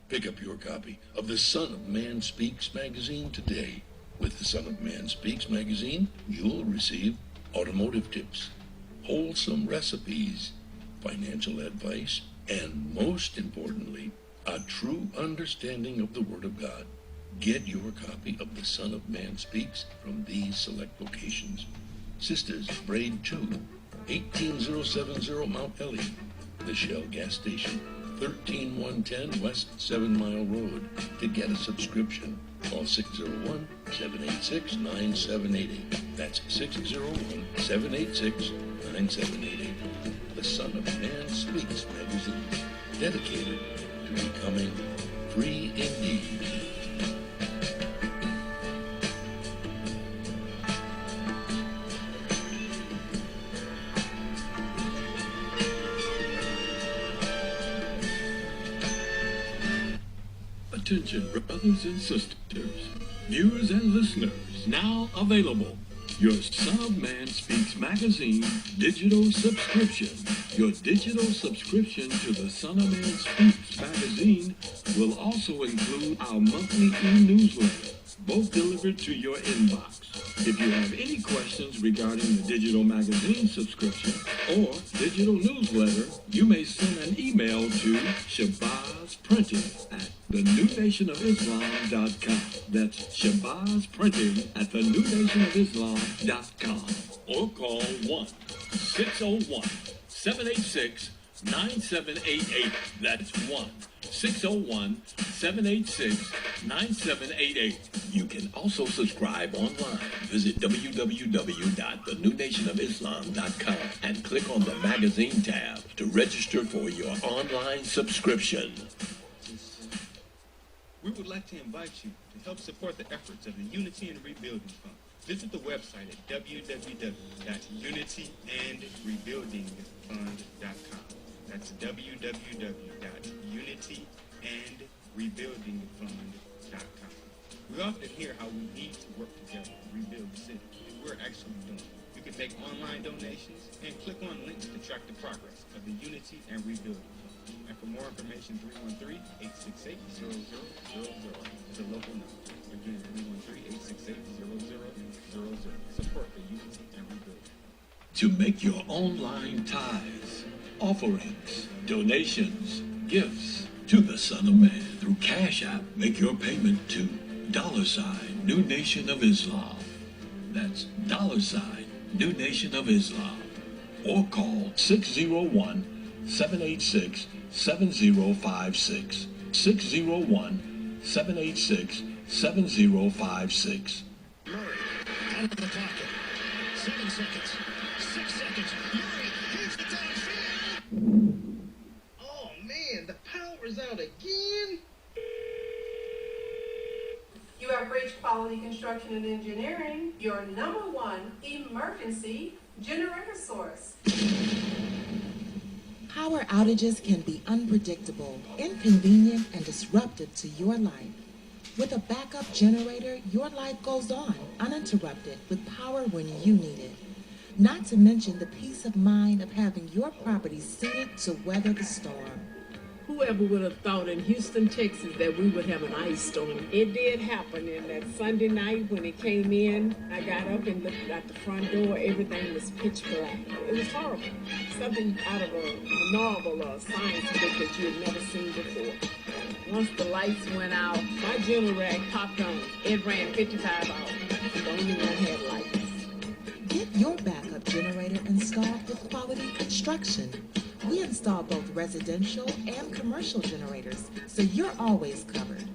Pick up your copy of the Son of Man Speaks magazine today. With the Son of Man Speaks magazine, you'll receive automotive tips, wholesome recipes, financial advice, and most importantly, a true understanding of the Word of God. Get your copy of the Son of Man Speaks from these select locations. Sisters, Braid 2, 18070 Mount Ellie, the Shell gas station, 13110 West 7 Mile Road. To get a subscription, call 601-786-9788. That's 601-786-9788. The Son of Man Speaks magazine, dedicated to becoming free indeed. Attention, brothers and sisters, viewers and listeners, now available. Your Son of Man Speaks magazine digital subscription. Your digital subscription to the Son of Man Speaks magazine will also include our monthly e-newsletter, both delivered to your inbox. If you have any questions regarding the digital magazine subscription or digital newsletter, you may send an email to shabazprinting@thenewnationofislam.com. That's shabazprinting@thenewnationofislam.com. Or call 1-601-786-9788. That's 1-601-786-9788. You can also subscribe online. Visit www.thenewnationofislam.com and click on the magazine tab to register for your online subscription. We would like to invite you to help support the efforts of the Unity and Rebuilding Fund. Visit the website at www.unityandrebuildingfund.com. That's www.unityandrebuildingfund.com. We often hear how we need to work together to rebuild the city, and we're actually doing it. You can make online donations and click on links to track the progress of the Unity and Rebuilding Fund. And for more information, 313-868-0000 is a local number. Again, 313-868-0000. Support the Unity and Rebuilding. To make your online tithes, offerings, donations, gifts to the Son of Man through Cash App, make your payment to $New Nation of Islam. That's $New Nation of Islam. Or call 601-786-7056. 601-786-7056. Murray, out of the pocket. 7 seconds. 6 seconds. Murray hits the downfield. Oh, man, the power's out again. You have reached Quality Construction and Engineering, your #1 emergency generator source. Power outages can be unpredictable, inconvenient, and disruptive to your life. With a backup generator, your life goes on uninterrupted with power when you need it. Not to mention the peace of mind of having your property suited to weather the storm. Whoever would have thought in Houston, Texas, that we would have an ice storm? It did happen, and that Sunday night when it came in, I got up and looked at the front door. Everything was pitch black. It was horrible. Something out of a novel or a science book that you had never seen before. Once the lights went out, my generator popped on. It ran 55 hours. The only one had lights. Get your backup generator installed with Quality Construction. We install both residential and commercial generators, so you're always covered.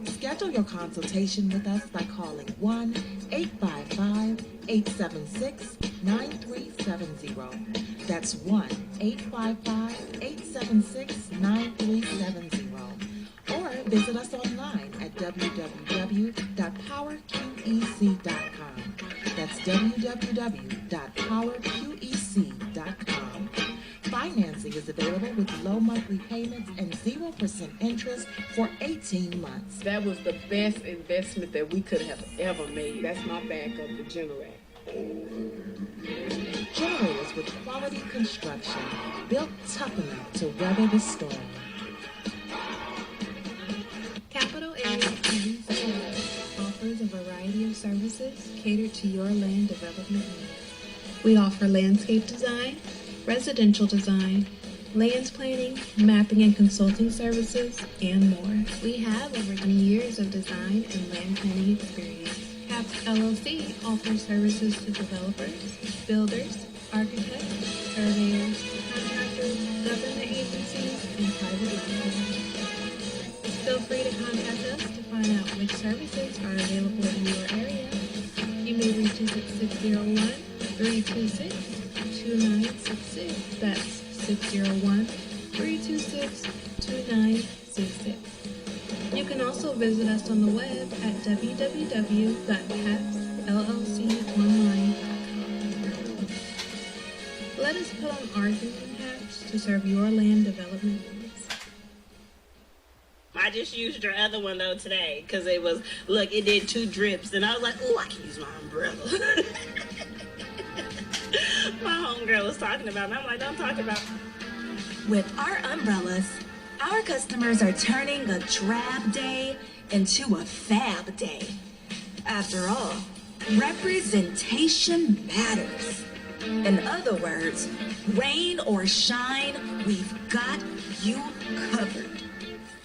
Schedule your consultation with us by calling 1-855-876-9370. That's 1-855-876-9370. Or visit us online at www.powerqec.com. That's www.powerqec.com. Financing is available with low monthly payments and 0% interest for 18 months. That was the best investment that we could have ever made. That's my backup, the generator. Generators with Quality Construction, built tough enough to weather the storm. landscaping services catered to your land development needs. We offer landscape design, residential design, land planning, mapping and consulting services, and more. We have over 20 years of design and land planning experience. CAPS LLC offers services to developers, builders, architects, surveyors, contractors, government agencies, and private landowners. Feel free to contact us to find out which services are available in your area. You may reach us at 601-326-2966. That's 601-326-2966. You can also visit us on the web at www.capsllconline.com. Let us put on our thinking hats to serve your land development needs. I just used your other one though today because it was, look, it did 2 drips and I was like, oh, I can use my umbrella. My homegirl was talking about it and I'm like, don't talk about it. With our umbrellas, our customers are turning a drab day into a fab day. After all, representation matters. In other words, rain or shine, we've got you covered.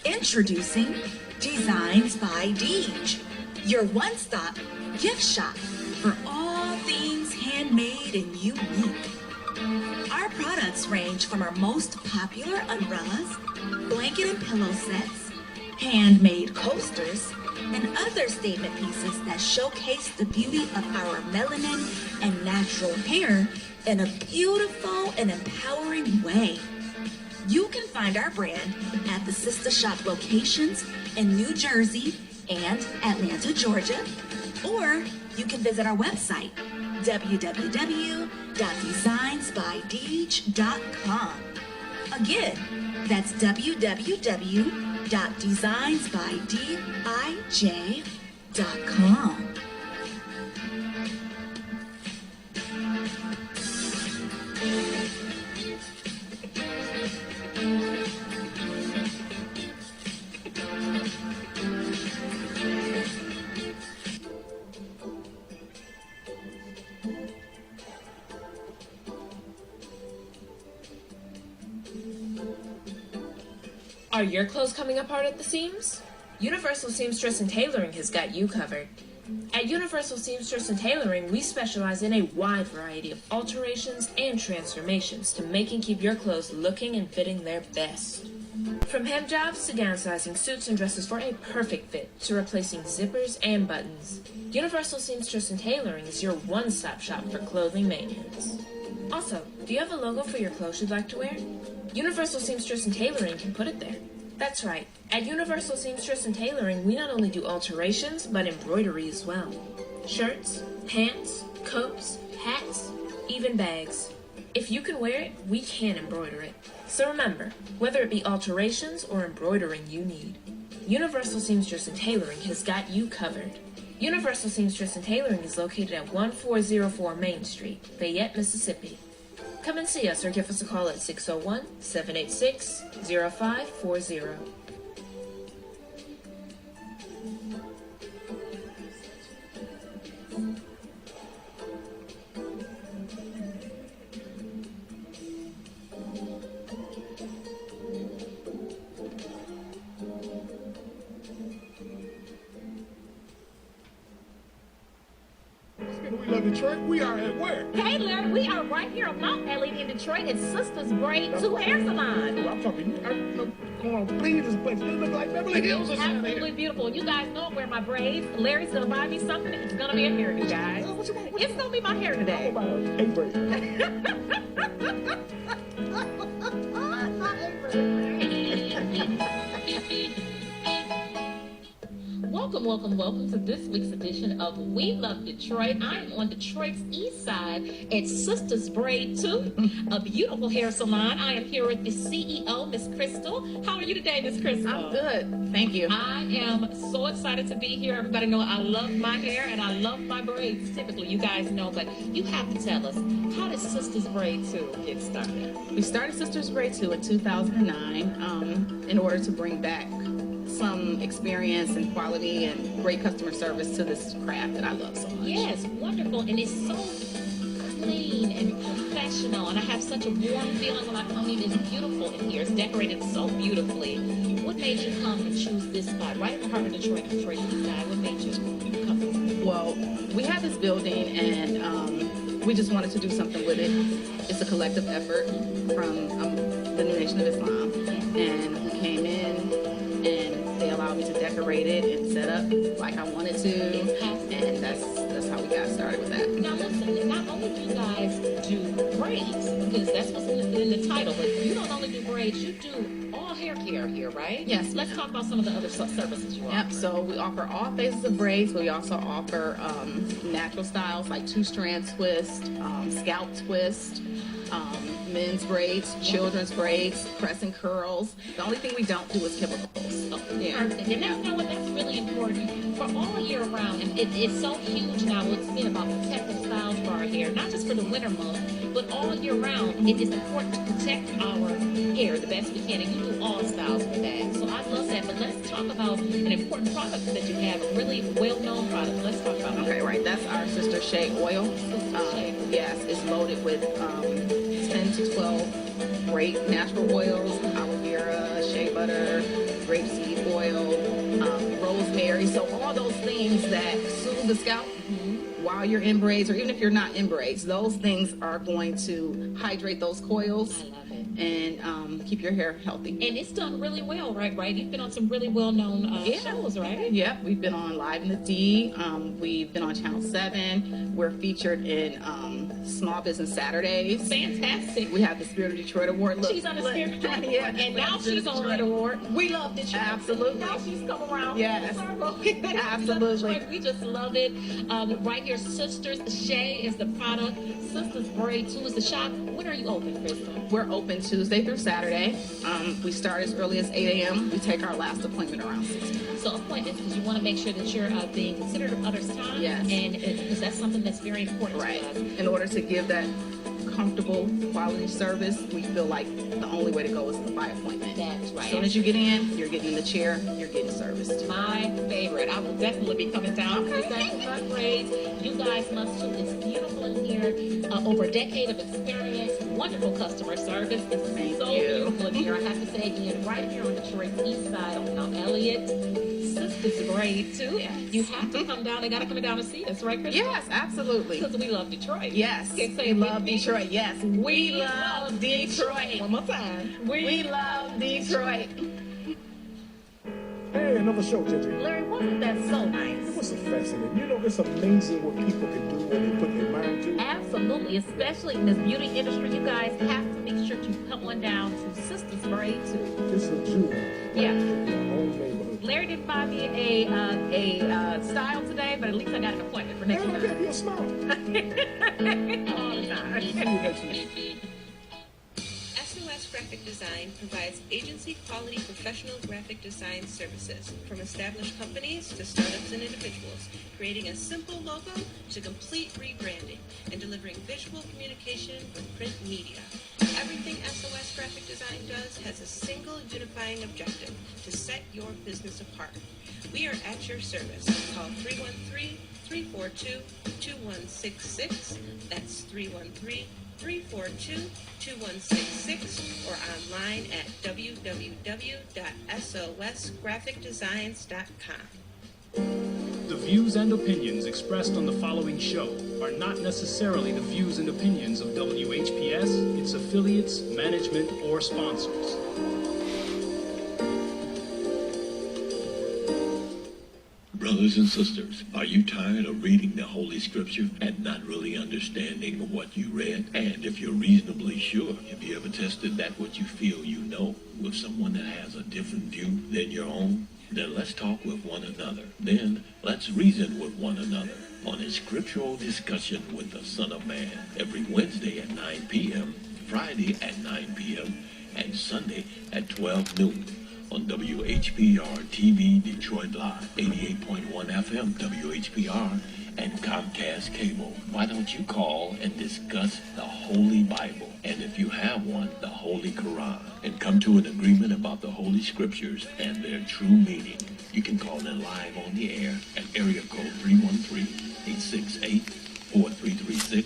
Introducing Designs by Deej, your one-stop gift shop for all things handmade and unique. Our products range from our most popular umbrellas, blanket and pillow sets, handmade coasters, and other statement pieces that showcase the beauty of our melanin and natural hair in a beautiful and empowering way. You can find our brand at the sister shop locations in New Jersey and Atlanta, Georgia, or you can visit our website, www.designsbydeej.com. Again, that's www.designsbydeej.com. Are your clothes coming apart at the seams? Universal Seamstress and Tailoring has got you covered. At Universal Seamstress and Tailoring, we specialize in a wide variety of alterations and transformations to make and keep your clothes looking and fitting their best. From hem jobs to downsizing suits and dresses for a perfect fit to replacing zippers and buttons, Universal Seamstress and Tailoring is your one-stop shop for clothing maintenance. Also, do you have a logo for your clothes you'd like to wear? Universal Seamstress and Tailoring can put it there. That's right. At Universal Seamstress and Tailoring, we not only do alterations, but embroidery as well. Shirts, pants, coats, hats, even bags. If you can wear it, we can embroider it. So remember, whether it be alterations or embroidering you need, Universal Seamstress and Tailoring has got you covered. Universal Seamstress and Tailoring is located at 1404 Main Street, Fayette, Mississippi. Come and see us or give us a call at 601-786-0540. We love Detroit. We are at where? Hey, Larry, we are right here on Mount Elliott in Detroit at Sisters Braid 2 Hair Salon. I'm talking. Come on, please, this place. It looks like Beverly Hills or something. Absolutely beautiful. You guys know I wear my braids. Larry's gonna buy me something. It's gonna be a hairdo, guys. It's gonna be my hair today. Eight braids. Welcome to this week's edition of We Love Detroit. I am on Detroit's east side at Sisters Braid 2, a beautiful hair salon. I am here with the CEO, Miss Crystal. How are you today, Miss Crystal? I'm good. Thank you. I am so excited to be here. Everybody know I love my hair and I love my braids. Typically, you guys know, but you have to tell us, how did Sisters Braid 2 get started? We started Sisters Braid 2 in 2009 in order to bring back some experience and quality and great customer service to this craft that I love so much. Yes, wonderful. And it's so clean and professional. And I have such a warm feeling when I come in. It's beautiful in here. It's decorated so beautifully. What made you come and choose this spot right in the heart of Detroit, Detroit East Side? What made you come? Well, we have this building and we just wanted to do something with it. It's a collective effort from the New Nation of Islam. And we came in and they allowed me to decorate it and set up like I wanted to. And that's how we got started with that. Now listen, not only do you guys do braids, because that's what's in the title, but you don't only do braids, you do all hair care here, right? Yes. Let's talk about some of the other services you offer. Yep, so we offer all phases of braids, but we also offer natural styles like two-strand twist, scalp twist, men's braids, children's braids, crescent curls. The only thing we don't do is chemicals. Oh, yeah. Perfect. And that's, you know what, that's really important for all year round. And it's so huge now. It's been about protective styles for our hair, not just for the winter month, but all year round. It is important to protect our hair the best we can, and you do all styles with that. So I love that. But let's talk about an important product that you have, a really well-known product. Let's talk about Okay, right. That's our Sister Shea oil. Yes, it's loaded with 10 to 12 great natural oils, aloe vera, shea butter, grapeseed oil, rosemary. So all those things that soothe the scalp while you're in braids, or even if you're not in braids, those things are going to hydrate those coils. I love it. And keep your hair healthy. And it's done really well, right? You've been on some really well-known shows, right? Yeah, we've been on Live in the D. We've been on Channel 7. We're featured in Small Business Saturdays. Fantastic. We have the Spirit of Detroit Award. She's on the Spirit of Detroit Award. And now she's on Detroit Award. We love Detroit. Absolutely. Now she's come around. Yes. Absolutely. We just love it. Right here, Sisters Shea is the product. Sisters Braid 2 is the shop. When are you open, Crystal? We're open Tuesday through Saturday. We start as early as 8 a.m. We take our last appointment around 6 p.m. So appointments, because you want to make sure that you're being considerate of others' time. Yes. And because that's something that's very important right. to us. In order to give that comfortable quality service, we feel like the only way to go is by appointment. That's right. As soon as you get in, you're getting in the chair, you're getting serviced. My favorite. I will definitely be coming down. Okay. Braids. You guys must too. It's beautiful in here. Over a decade of experience. Wonderful customer service. It's so beautiful in here. I have to say again, right here on Detroit's East Side on Mount Elliott. Sisters Braid too. Yes. You have to come down. They got to come down and see us, right, Crystal? Yes, absolutely. Because we love Detroit. Yes. Okay, say we love Detroit. Yes. We love Detroit. One more time. We love Detroit. Hey, another show, JJ. Larry, wasn't that so nice? It was fascinating. You know, it's amazing what people can do when they put their mind to it. Absolutely, especially in this beauty industry. You guys have to make sure to come on down to Sisters Braid too. It's a jewel. Yeah. In my own neighborhood. Larry didn't buy me a style today, but at least I got an appointment for next time. Okay, you're smart. All the time. See you next week. SOS Graphic Design provides agency-quality professional graphic design services from established companies to startups and individuals, creating a simple logo to complete rebranding and delivering visual communication with print media. Everything SOS Graphic Design does has a single unifying objective: to set your business apart. We are at your service. Call 313-342-2166. That's 313-342-2166 or online at www.sosgraphicdesigns.com. The views and opinions expressed on the following show are not necessarily the views and opinions of WHPS, its affiliates, management, or sponsors. Brothers and sisters, are you tired of reading the Holy Scripture and not really understanding what you read? And if you're reasonably sure, have you ever tested that what you feel you know with someone that has a different view than your own? Then let's talk with one another. Then let's reason with one another on a Scriptural Discussion with the Son of Man every Wednesday at 9 p.m., Friday at 9 p.m., and Sunday at 12 noon. On WHPR TV Detroit Live, 88.1 FM WHPR, and Comcast Cable. Why don't you call and discuss the Holy Bible? And if you have one, the Holy Quran, and come to an agreement about the Holy Scriptures and their true meaning. You can call in live on the air at area code 313-868-4336,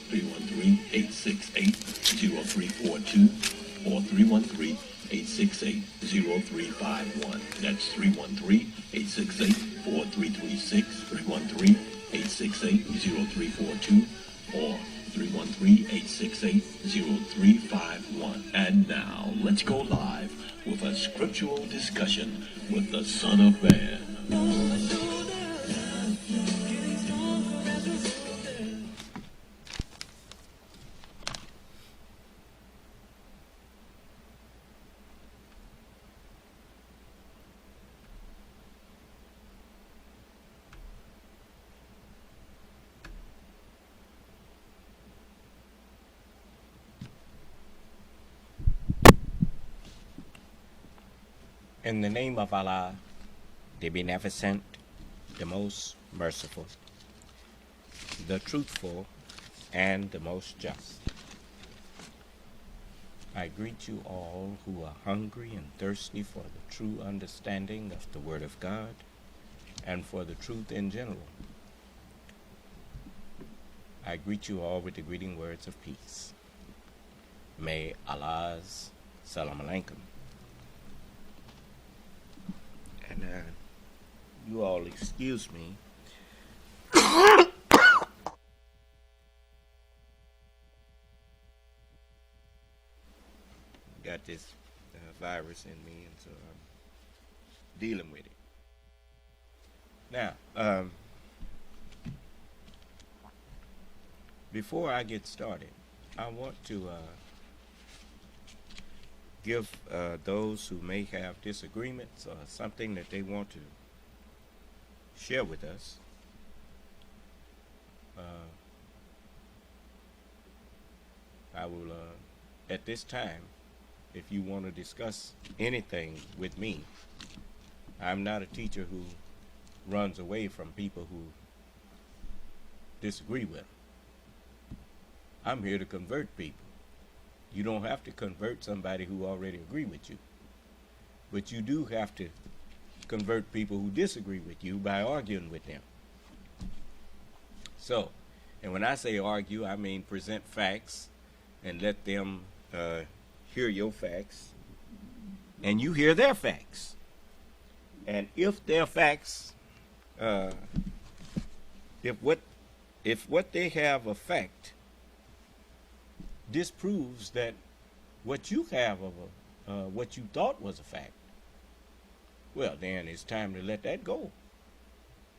313-868-0342, or 313-868-0351. That's 313-868-4336, 313-868-0342, or 313-868-0351. And now, let's go live with a scriptural discussion with the Son of Man. In the name of Allah, the Beneficent, the Most Merciful, the Truthful, and the Most Just. I greet you all who are hungry and thirsty for the true understanding of the Word of God and for the truth in general. I greet you all with the greeting words of peace. May Allah's Salam Alaikum. And you all excuse me. Got this virus in me, and so I'm dealing with it. Now, before I get started, I want to give those who may have disagreements or something that they want to share with us I will at this time, if you want to discuss anything with me, I'm not a teacher who runs away from people who disagree with them. I'm here to convert people. You don't have to convert somebody who already agree with you. But you do have to convert people who disagree with you by arguing with them. So, and when I say argue, I mean present facts and let them hear your facts and you hear their facts. And if their facts, if what they have a fact disproves that what you have of what you thought was a fact, well, then it's time to let that go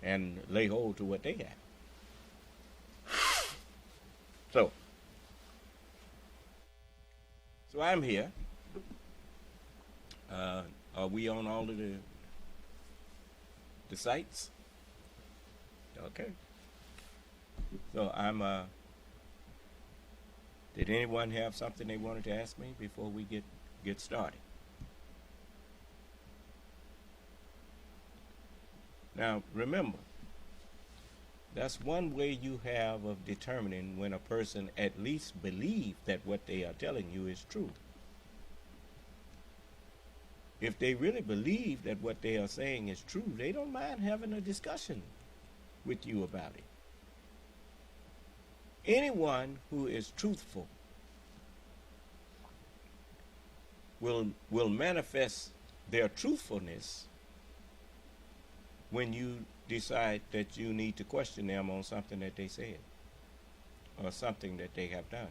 and lay hold to what they have. So I'm here. Are we on all of the sites? Okay. So I'm did anyone have something they wanted to ask me before we get started? Now, remember, that's one way you have of determining when a person at least believes that what they are telling you is true. If they really believe that what they are saying is true, they don't mind having a discussion with you about it. Anyone who is truthful will manifest their truthfulness when you decide that you need to question them on something that they said or something that they have done.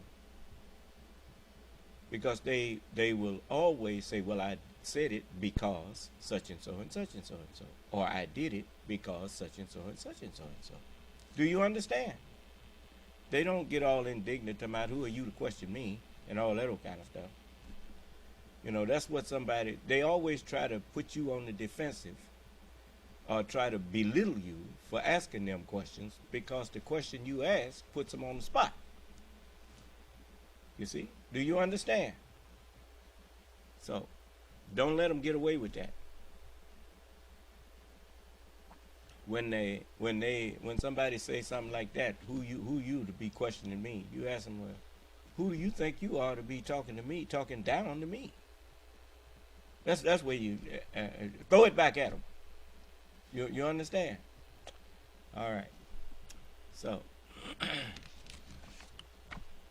Because they will always say, well, I said it because such and so and such and so and so. Or I did it because such and so and such and so and so. Do you understand? They don't get all indignant about who are you to question me and all that old kind of stuff. You know, that's what they always try to put you on the defensive or try to belittle you for asking them questions because the question you ask puts them on the spot. You see? Do you understand? So, don't let them get away with that. When somebody says something like that, who you to be questioning me? You ask them, well, who do you think you are to be talking to me, talking down to me? That's where you throw it back at them. You understand? All right. So,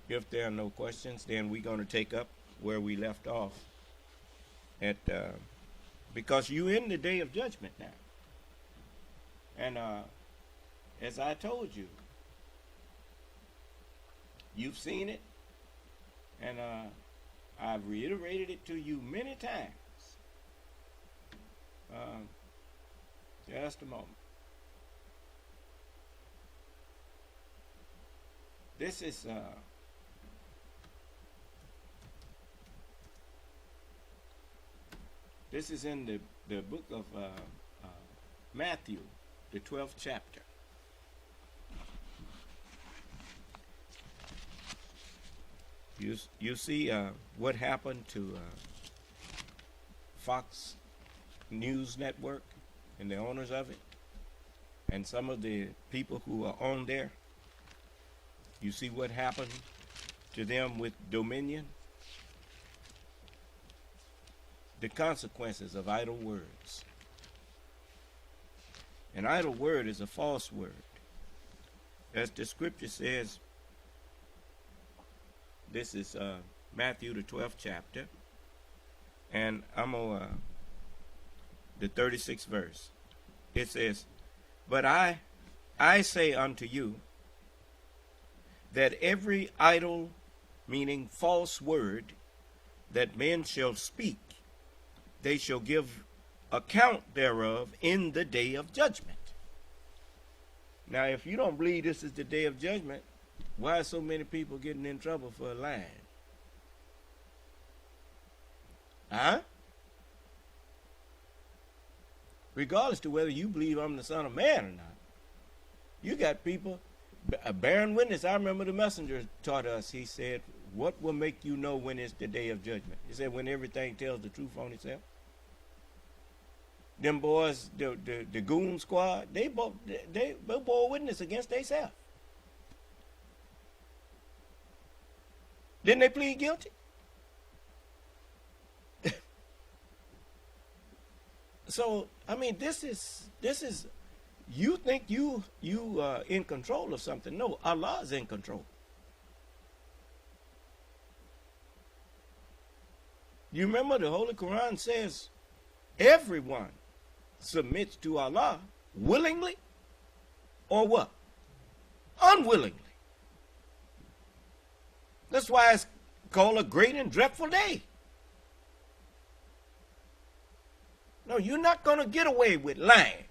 if there are no questions, then we're going to take up where we left off at because you're in the day of judgment now. And as I told you, you've seen it, and I've reiterated it to you many times. Just a moment. This is in the book of Matthew, the 12th chapter. You see what happened to Fox News Network and the owners of it, and some of the people who are on there. You see what happened to them with dominion? The consequences of idle words. An idle word is a false word. As the scripture says, this is Matthew, the 12th chapter, and I'm on the 36th verse. It says, "But I say unto you, that every idle," meaning false word, "that men shall speak, they shall give account thereof in the day of judgment." Now, if you don't believe this is the day of judgment, why are so many people getting in trouble for lying? Huh? Regardless to whether you believe I'm the Son of Man or not, you got people bearing witness. I remember the messenger taught us, he said, what will make you know when it's the day of judgment? He said, when everything tells the truth on itself. Them boys, the goon squad, they bore witness against themselves. Didn't they plead guilty? So, I mean, this is you think you in control of something. No, Allah is in control. You remember the Holy Quran says everyone submits to Allah willingly or what? Unwillingly. That's why it's called a great and dreadful day. No, you're not going to get away with lying.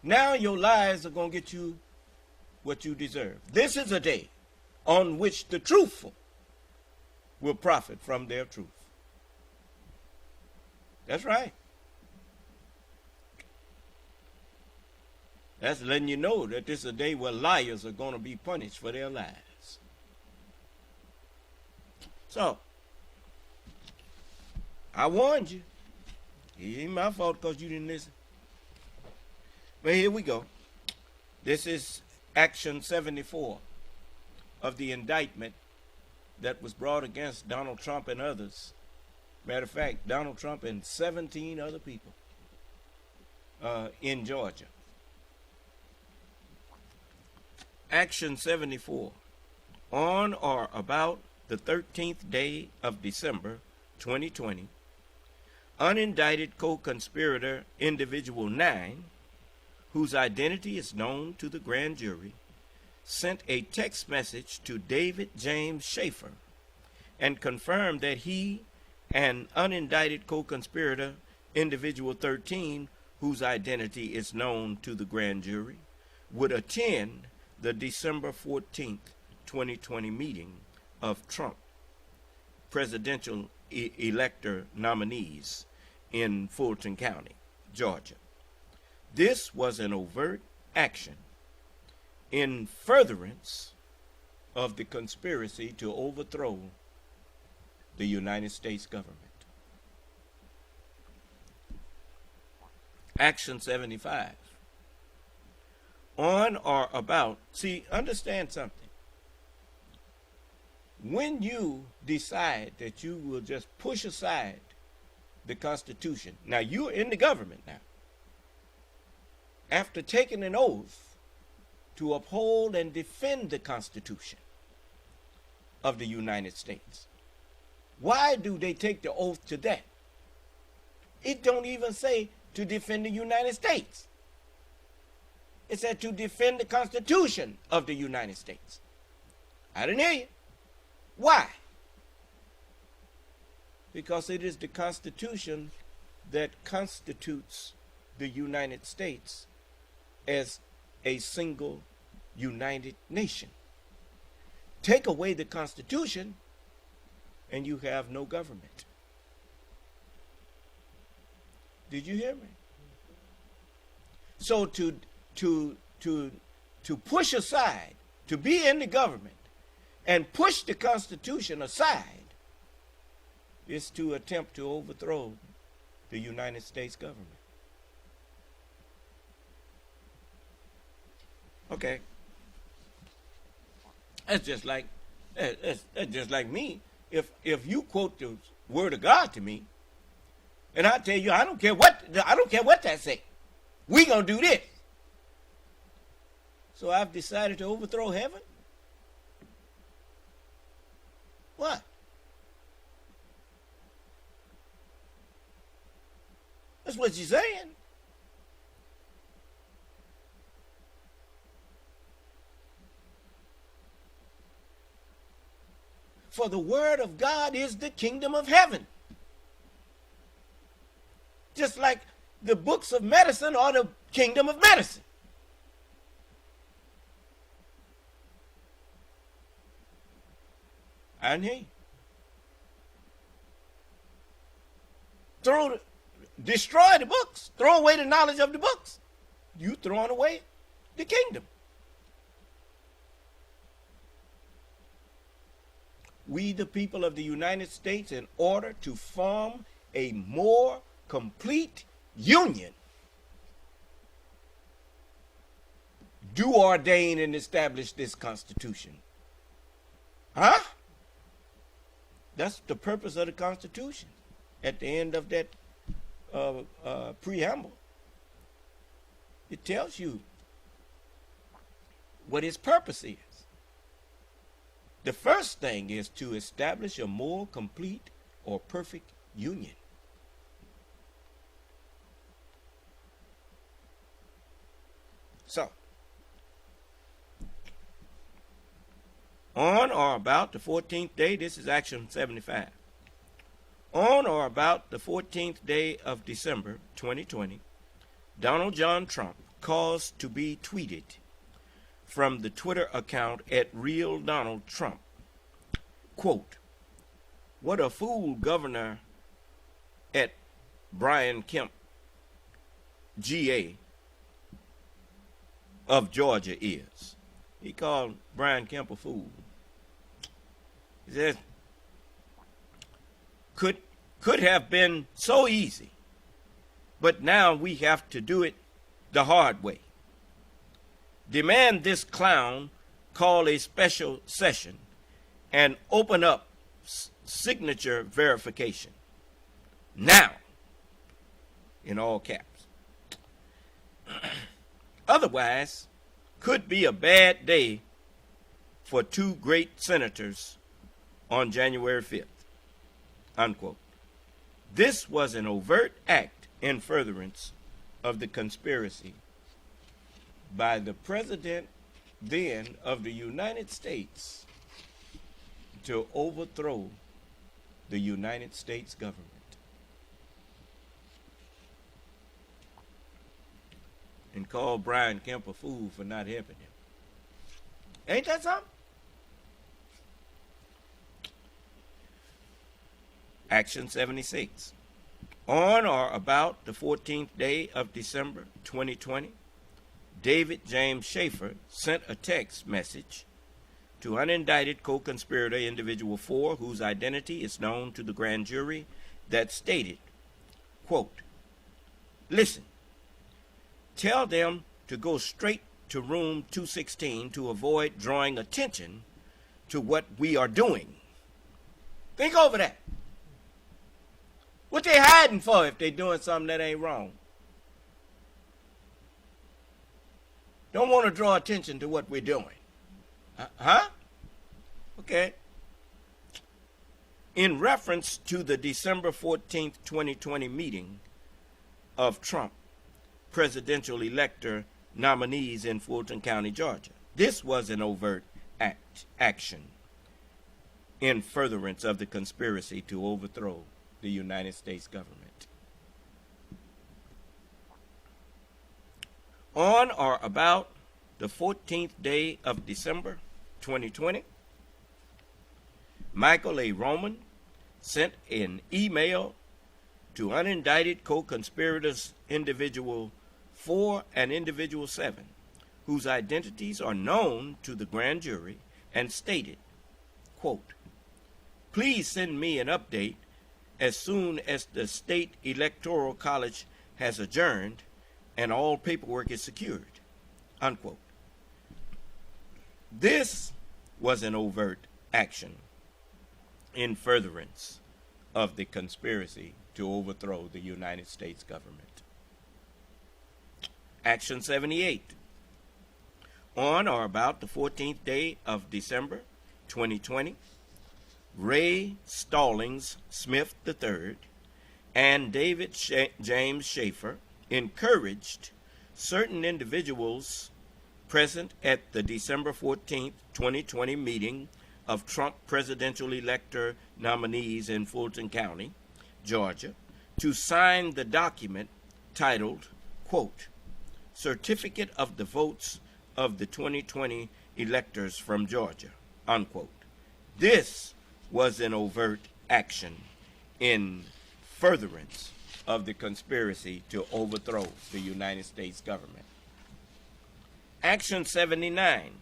Now your lies are going to get you what you deserve. This is a day on which the truthful will profit from their truth. That's right. That's letting you know that this is a day where liars are going to be punished for their lies. So, I warned you. It ain't my fault because you didn't listen. But here we go. This is Action 74 of the indictment that was brought against Donald Trump and others. Matter of fact, Donald Trump and 17 other people in Georgia. Action 74. On or about the 13th day of December 2020, unindicted co-conspirator individual 9, whose identity is known to the grand jury, sent a text message to David James Schaefer and confirmed that he and unindicted co-conspirator individual 13, whose identity is known to the grand jury, would attend the December 14th, 2020 meeting of Trump presidential elector nominees in Fulton County, Georgia. This was an overt action in furtherance of the conspiracy to overthrow the United States government. Action 75. on or about, see, understand something. When you decide that you will just push aside the Constitution, now you're in the government now, after taking an oath to uphold and defend the Constitution of the United States. Why do they take the oath to that? It don't even say to defend the United States. It said to defend the Constitution of the United States. I didn't hear you. Why? Because it is the Constitution that constitutes the United States as a single united nation. Take away the Constitution and you have no government. Did you hear me? So to push aside, to be in the government and push the Constitution aside is to attempt to overthrow the United States government. Okay. That's just like me. If you quote the word of God to me, and I tell you I don't care what that say, we gonna do this. So I've decided to overthrow heaven. What? That's what you're saying. For the word of God is the kingdom of heaven. Just like the books of medicine are the kingdom of medicine. And he destroy the books, throw away the knowledge of the books. You throwing away the kingdom. We, the people of the United States, in order to form a more complete union, do ordain and establish this Constitution. Huh? That's the purpose of the Constitution. At the end of that preamble, it tells you what its purpose is. The first thing is to establish a more complete or perfect union. So, on or about the 14th day, this is Action 75. On or about the 14th day of December 2020, Donald John Trump caused to be tweeted from the Twitter account @RealDonaldTrump. Quote, "What a fool Governor at Brian Kemp, GA, of Georgia is." He called Brian Kemp a fool. He says, could have been so easy, but now we have to do it the hard way. Demand this clown call a special session and open up signature verification. Now, in all caps. Otherwise, could be a bad day for two great senators on January 5th, unquote. This was an overt act in furtherance of the conspiracy by the president then of the United States to overthrow the United States government. And call Brian Kemp a fool for not helping him. Ain't that something? Action 76. On or about the 14th day of December 2020, David James Schaefer sent a text message to unindicted co-conspirator individual 4, whose identity is known to the grand jury, that stated, quote, "Listen, tell them to go straight to room 216 to avoid drawing attention to what we are doing. Think over that. What they hiding for if they doing something that ain't wrong? Don't want to draw attention to what we're doing. Huh? Okay. In reference to the December 14th, 2020 meeting of Trump presidential elector nominees in Fulton County, Georgia, this was an overt action in furtherance of the conspiracy to overthrow the United States government. On or about the 14th day of December 2020, Michael A. Roman sent an email to unindicted co-conspirators individual 4 and individual 7, whose identities are known to the grand jury, and stated, quote, "Please send me an update as soon as the state electoral college has adjourned and all paperwork is secured," unquote. This was an overt action in furtherance of the conspiracy to overthrow the United States government. Action 78. On or about the 14th day of December 2020, Ray Stallings Smith III and David James Schaefer encouraged certain individuals present at the December 14th, 2020 meeting of Trump presidential elector nominees in Fulton County, Georgia, to sign the document titled, quote, "Certificate of the Votes of the 2020 Electors from Georgia," unquote. This was an overt action in furtherance of the conspiracy to overthrow the United States government. Action 79.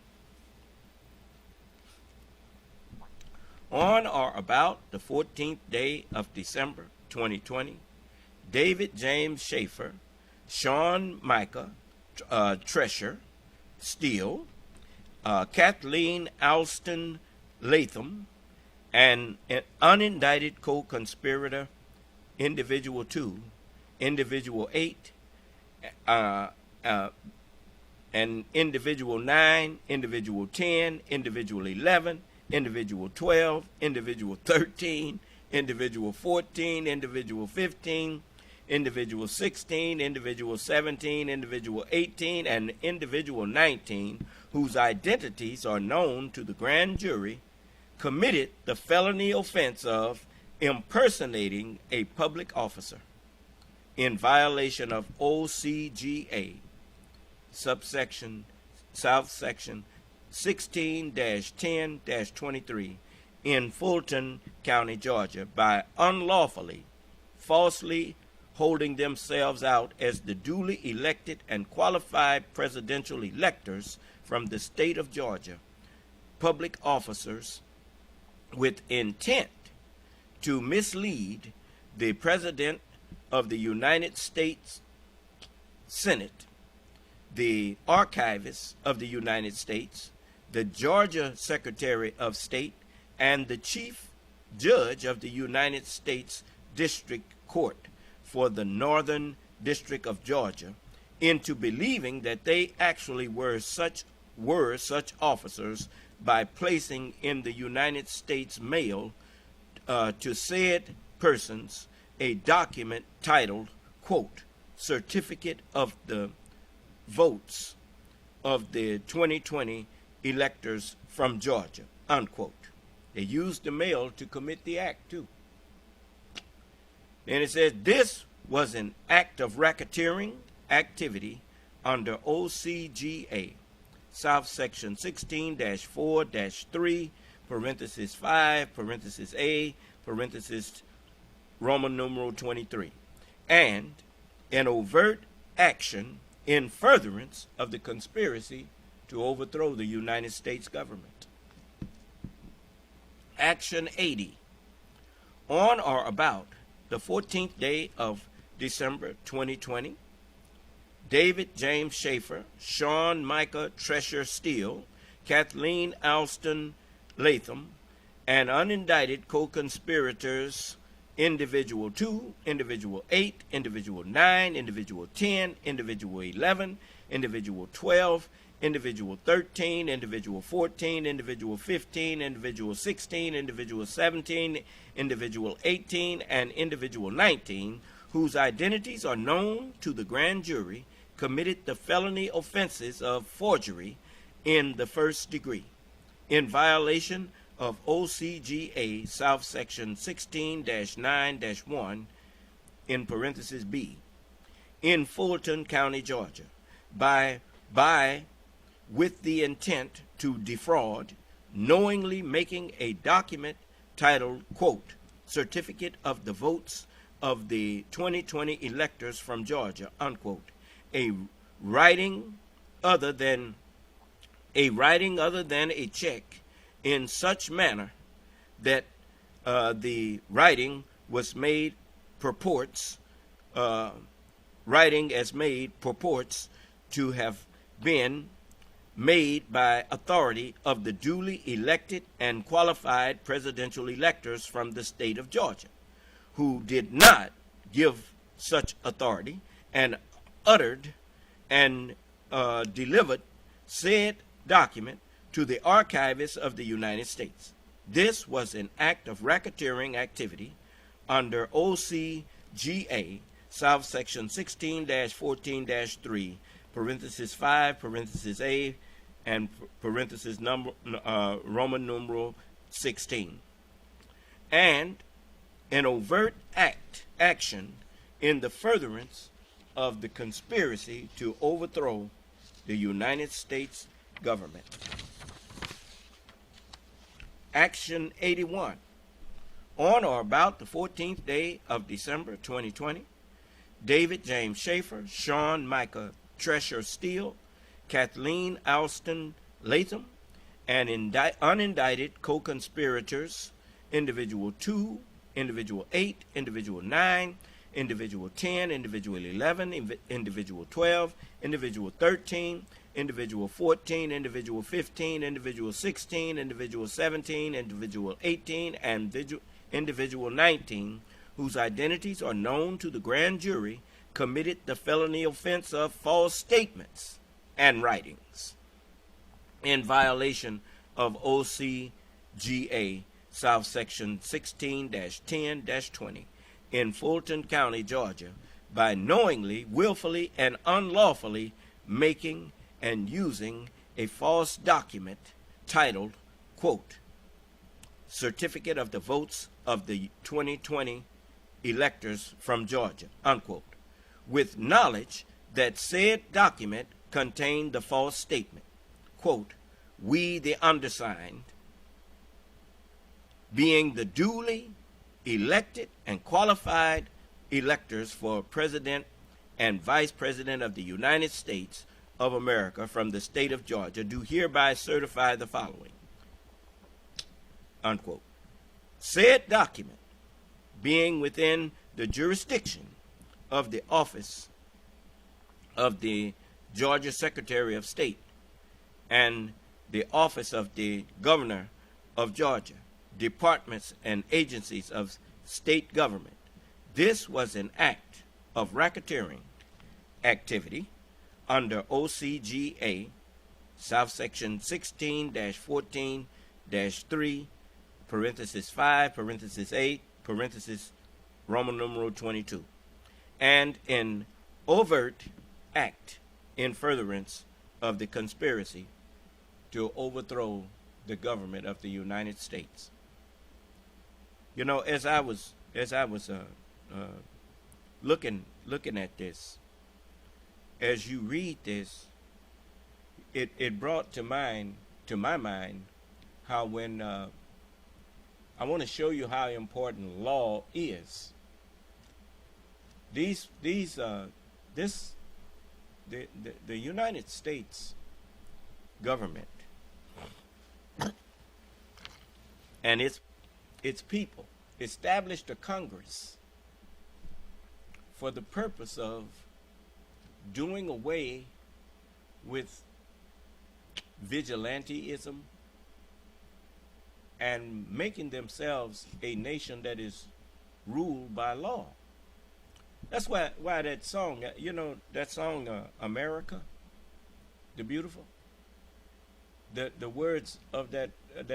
On or about the 14th day of December 2020, David James Schaefer, Sean Micah Tresher Steele, Kathleen Alston Latham, and an unindicted co-conspirator, individual 2, individual 8, and individual 9, individual 10, individual 11, individual 12, individual 13, individual 14, individual 15, individual 16, individual 17, individual 18, and individual 19, whose identities are known to the grand jury, committed the felony offense of impersonating a public officer in violation of OCGA, subsection, South Section 16-10-23 in Fulton County, Georgia, by unlawfully, falsely holding themselves out as the duly elected and qualified presidential electors from the state of Georgia, public officers, with intent to mislead the President of the United States Senate, the Archivist of the United States, the Georgia Secretary of State, and the Chief Judge of the United States District Court for the Northern District of Georgia into believing that they actually were such officers by placing in the United States mail to said persons a document titled, quote, "Certificate of the Votes of the 2020 Electors from Georgia," unquote. They used the mail to commit the act, too. And it says this was an act of racketeering activity under OCGA, South Section 16-4-3, parenthesis 5, parenthesis A, parenthesis Roman numeral 23, and an overt action in furtherance of the conspiracy to overthrow the United States government. Action 80. On or about the 14th day of December 2020, David James Schaefer, Sean Micah Tresher Steele, Kathleen Alston Latham, and unindicted co-conspirators individual 2, individual 8, individual 9, individual 10, individual 11, individual 12, individual 13, individual 14, individual 15, individual 16, individual 17, individual 18, and individual 19, whose identities are known to the grand jury, committed the felony offenses of forgery in the first degree, in violation of OCGA South Section 16-9-1, in parentheses B, in Fulton County, Georgia, with the intent to defraud, knowingly making a document titled, quote, Certificate of the Votes of the 2020 Electors from Georgia, unquote, a writing other than a check in such manner that the writing was made purports to have been made by authority of the duly elected and qualified presidential electors from the state of Georgia, who did not give such authority and uttered and delivered said document to the archivist of the United States. This was an act of racketeering activity under OCGA South Section 16-14-3, parenthesis 5, parenthesis A, and parenthesis number Roman numeral 16, and an overt action in the furtherance of the conspiracy to overthrow the United States government. Action 81. On or about the 14th day of December 2020, David James Schaefer, Sean Micah Tresher Steele, Kathleen Alston Latham, and unindicted co-conspirators, individual 2, individual 8, individual 9, individual 10, individual 11, individual 12, individual 13, individual 14, individual 15, individual 16, individual 17, individual 18, and individual 19, whose identities are known to the grand jury, committed the felony offense of false statements and writings in violation of OCGA South Section 16-10-20 in Fulton County, Georgia, by knowingly, willfully, and unlawfully making and using a false document titled, quote, Certificate of the Votes of the 2020 Electors from Georgia, unquote, with knowledge that said document contained the false statement, quote, we the undersigned, being the duly elected and qualified electors for President and Vice President of the United States of America from the state of Georgia, do hereby certify the following, unquote. Said document being within the jurisdiction of the office of the Georgia Secretary of State and the office of the Governor of Georgia, departments and agencies of state government. This was an act of racketeering activity under OCGA South Section 16-14-3, parenthesis 5, parenthesis 8, parenthesis Roman numeral 22, and an overt act in furtherance of the conspiracy to overthrow the government of the United States. You know, as I was looking at this, as you read this, it brought to my mind how when I want to show you how important law is. The United States government and its people established a Congress for the purpose of doing away with vigilanteism and making themselves a nation that is ruled by law. That's why that song, that song, America, the Beautiful, the words of that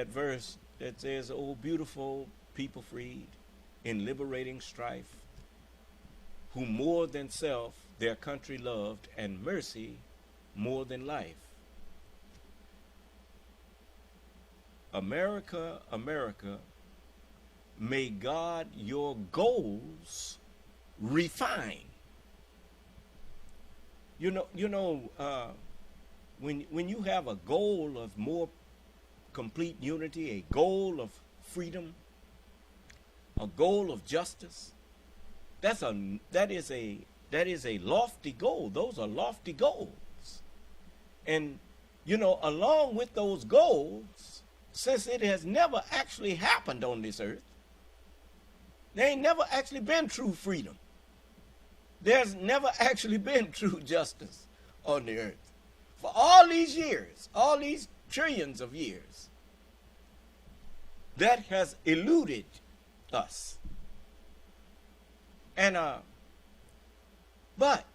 verse that says, "Oh, beautiful people freed in liberating strife, who more than self their country loved, and mercy more than life." America, America, may God your goals refine. When you have a goal of more complete unity, a goal of freedom, a goal of justice, that is a lofty goal. Those are lofty goals. And along with those goals, since it has never actually happened on this earth, there ain't never actually been true freedom. There's never actually been true justice on the earth. For all these years, all these trillions of years, that has eluded us. And but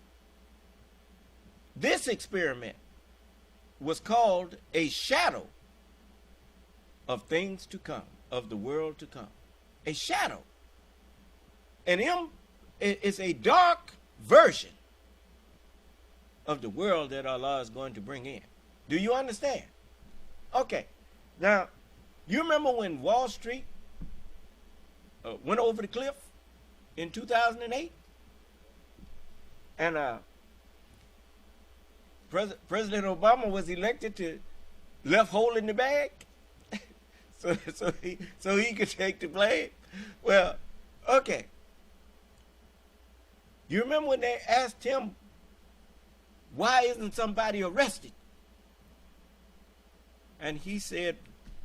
this experiment was called a shadow of things to come, of the world to come. A shadow. And it's a dark version of the world that Allah is going to bring in. Do you understand? Okay. Now, you remember when Wall Street went over the cliff in 2008? And President Obama was elected to left holding the bag so he could take the blame. Well, okay. You remember when they asked him, why isn't somebody arrested? And he said,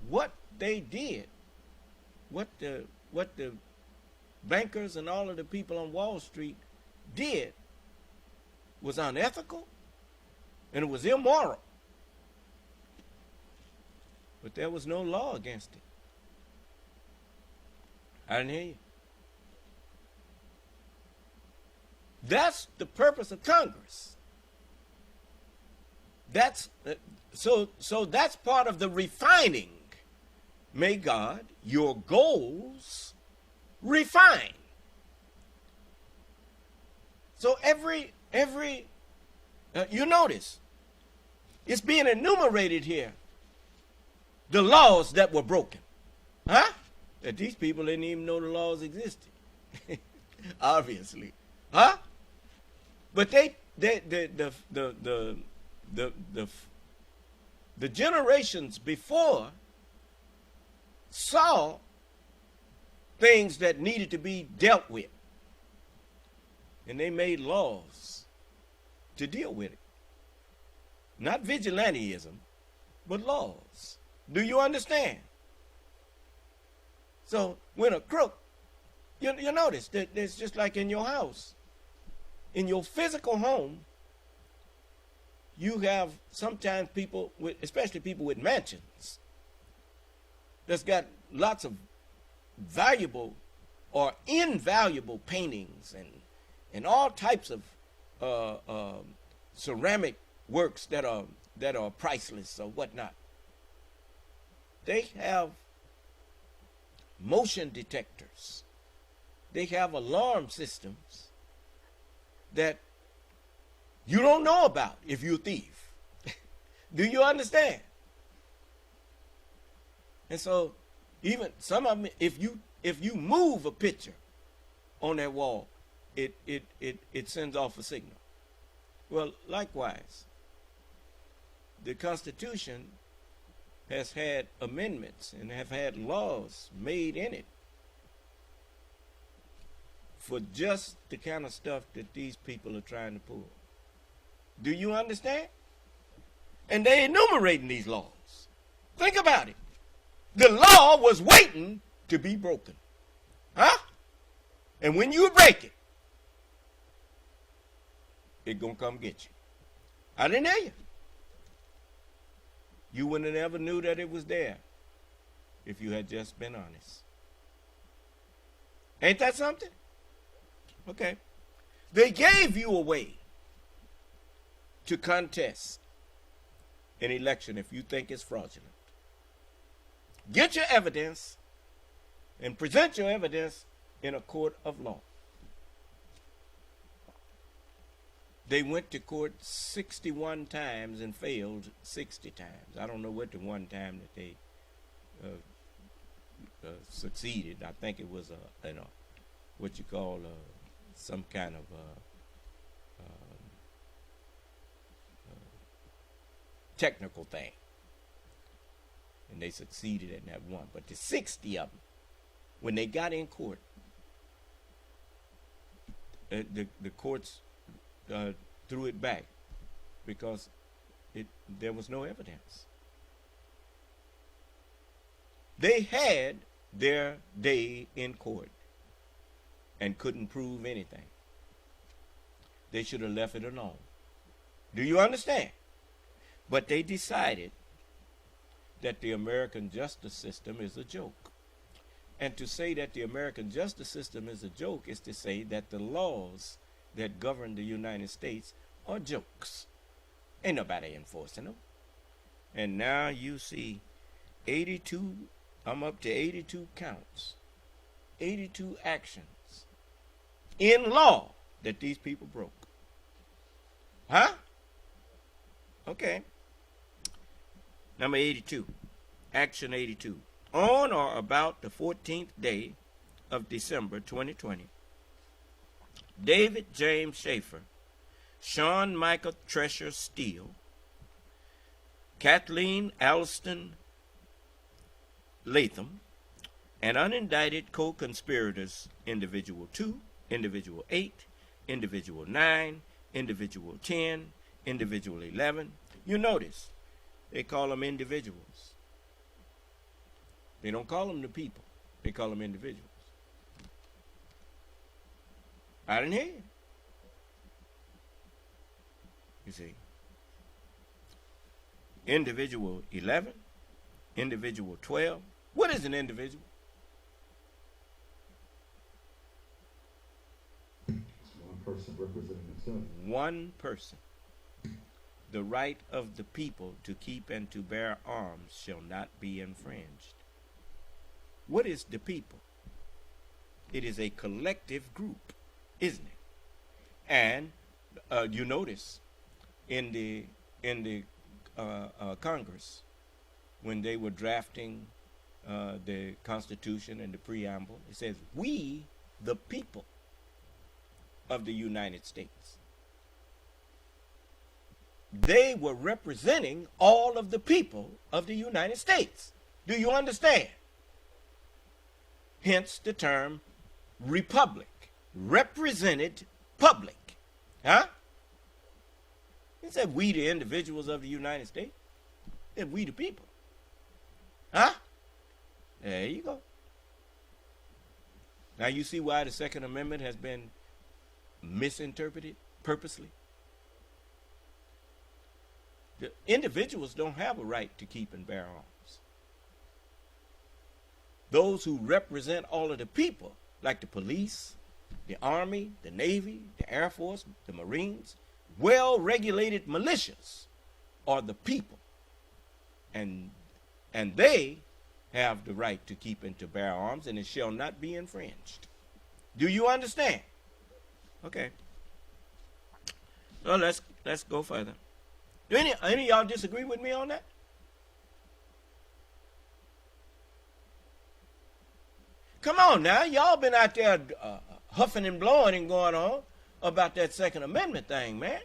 what they did, what the bankers and all of the people on Wall Street did was unethical and it was immoral. But there was no law against it. I didn't hear you. That's the purpose of Congress. That's so that's part of the refining. May God your goals refine. So every you notice it's being enumerated here. The laws that were broken. Huh? That these people didn't even know the laws existed. Obviously. Huh? But the generations before saw things that needed to be dealt with. And they made laws to deal with it. Not vigilanteism, but laws. Do you understand? So when a crook, you notice that it's just like in your house. In your physical home, you have sometimes people, especially people with mansions, that's got lots of valuable or invaluable paintings and all types of ceramic works that are priceless or whatnot. They have motion detectors. They have alarm systems that you don't know about if you're a thief. Do you understand? And so even some of them, if you move a picture on that wall, it sends off a signal. Well, likewise, the Constitution has had amendments and have had laws made in it for just the kind of stuff that these people are trying to pull. Do you understand? And they're enumerating these laws. Think about it. The law was waiting to be broken. Huh? And when you break it, it's going to come get you. I didn't hear you. You wouldn't have ever knew that it was there if you had just been honest. Ain't that something? Okay. They gave you a way to contest an election if you think it's fraudulent. Get your evidence and present your evidence in a court of law. They went to court 61 times and failed 60 times. I don't know what the one time that they succeeded. I think it was what you call some kind of technical thing, and they succeeded in that one. But the 60 of them, when they got in court, the courts threw it back because there was no evidence. They had their day in court and couldn't prove anything. They should have left it alone. Do you understand? But they decided that the American justice system is a joke. And to say that the American justice system is a joke is to say that the laws that govern the United States are jokes. Ain't nobody enforcing them. And now you see 82, I'm up to 82 counts, 82 actions in law that these people broke. Huh? Okay. Number 82, action 82. On or about the 14th day of December 2020, David James Schaefer, Sean Michael Tresher Steele, Kathleen Alston Latham, and unindicted co-conspirators, individual 2, individual 8, individual 9, individual 10, individual 11. You notice they call them individuals. They don't call them the people. They call them individuals. I didn't hear you. You see. Individual 11, individual 12. What is an individual? It's one person representing himself. One person. The right of the people to keep and to bear arms shall not be infringed. What is the people? It is a collective group, isn't it? And you notice in the Congress, when they were drafting the Constitution and the preamble, it says, "We, the people of the United States." They were representing all of the people of the United States. Do you understand? Hence the term republic, represented public. Huh? He said, "We, the individuals of the United States." He said, "We, the people." Huh? There you go. Now you see why the Second Amendment has been misinterpreted purposely. The individuals don't have a right to keep and bear arms. Those who represent all of the people, like the police, the Army, the Navy, the Air Force, the Marines, well-regulated militias, are the people. And they have the right to keep and to bear arms, and it shall not be infringed. Do you understand? Okay. Well, let's go further. Do any of y'all disagree with me on that? Come on now, y'all been out there huffing and blowing and going on about that Second Amendment thing, man.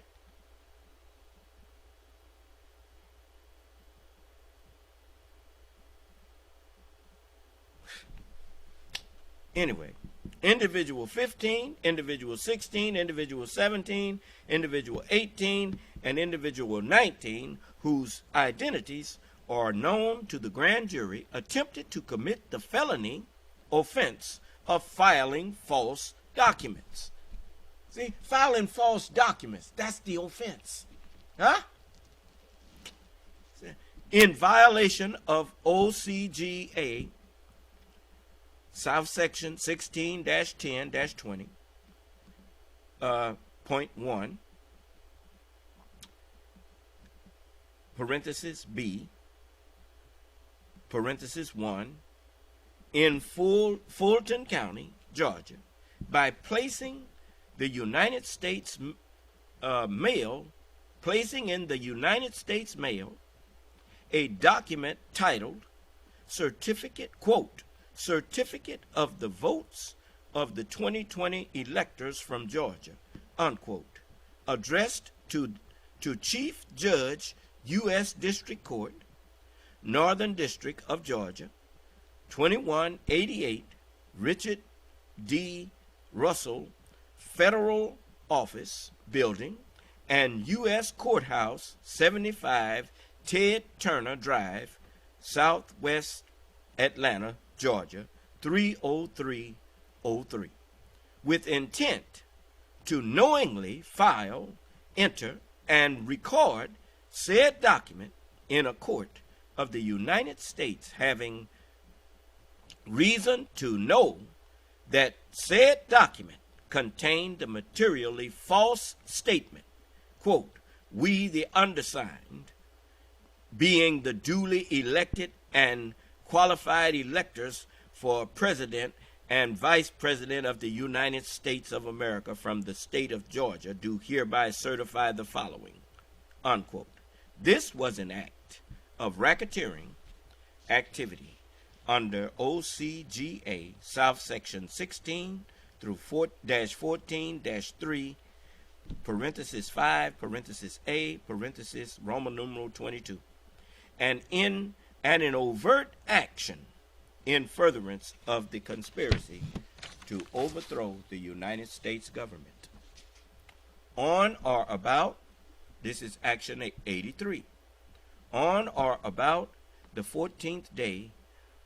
Anyway, individual 15, individual 16, individual 17, individual 18, and individual 19, whose identities are known to the grand jury, attempted to commit the felony offense of filing false documents. See, filing false documents, that's the offense. Huh? In violation of OCGA, South Section 16-10-20, point 1, parenthesis B, parenthesis 1, in Fulton County, Georgia, by placing the United States mail, placing in the United States mail a document titled Certificate, quote, Certificate of the Votes of the 2020 Electors from Georgia, unquote, addressed to Chief Judge, U.S. District Court, Northern District of Georgia, 2188 Richard D. Russell Federal Office Building and U.S. Courthouse, 75 Ted Turner Drive, Southwest Atlanta, Georgia, 30303, with intent to knowingly file, enter, and record said document in a court of the United States, having reason to know that said document contained the materially false statement, quote, we the undersigned, being the duly elected and qualified electors for President and Vice President of the United States of America from the state of Georgia, do hereby certify the following, unquote. This was an act of racketeering activity under OCGA South Section 16 through 4-14-3, parenthesis 5, parenthesis A, parenthesis Roman numeral 22, and in an overt action in furtherance of the conspiracy to overthrow the United States government. On or about, this is Action 83, on or about the 14th day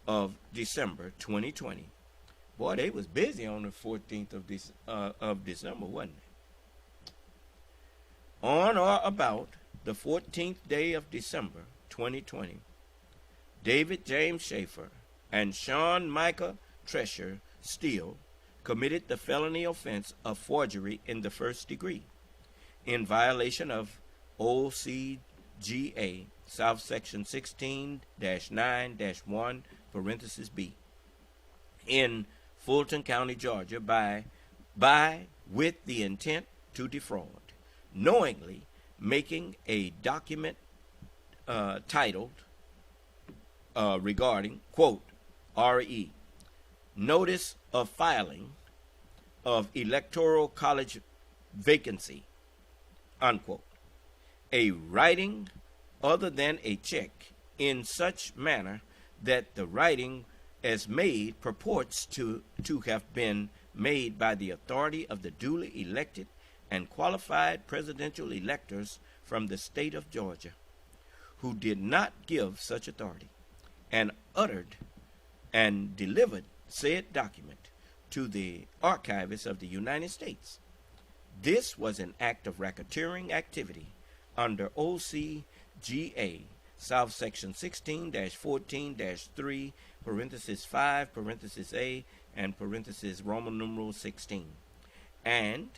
of December 2020. Boy, they was busy on the 14th of December, wasn't they? On or about the 14th day of December 2020, David James Schaefer and Sean Micah Treasure Steele committed the felony offense of forgery in the first degree in violation of OCGA South Section 16-9-1, parenthesis B, in Fulton County, Georgia, by with the intent to defraud, knowingly making a document titled regarding, quote, RE, notice of filing of electoral college vacancy, unquote, a writing other than a check in such manner that the writing as made purports to have been made by the authority of the duly elected and qualified presidential electors from the state of Georgia, who did not give such authority, and uttered and delivered said document to the archivists of the United States. This was an act of racketeering activity under OCGA South Section 16-14-3, parenthesis 5, parenthesis A, and parenthesis Roman numeral 16, and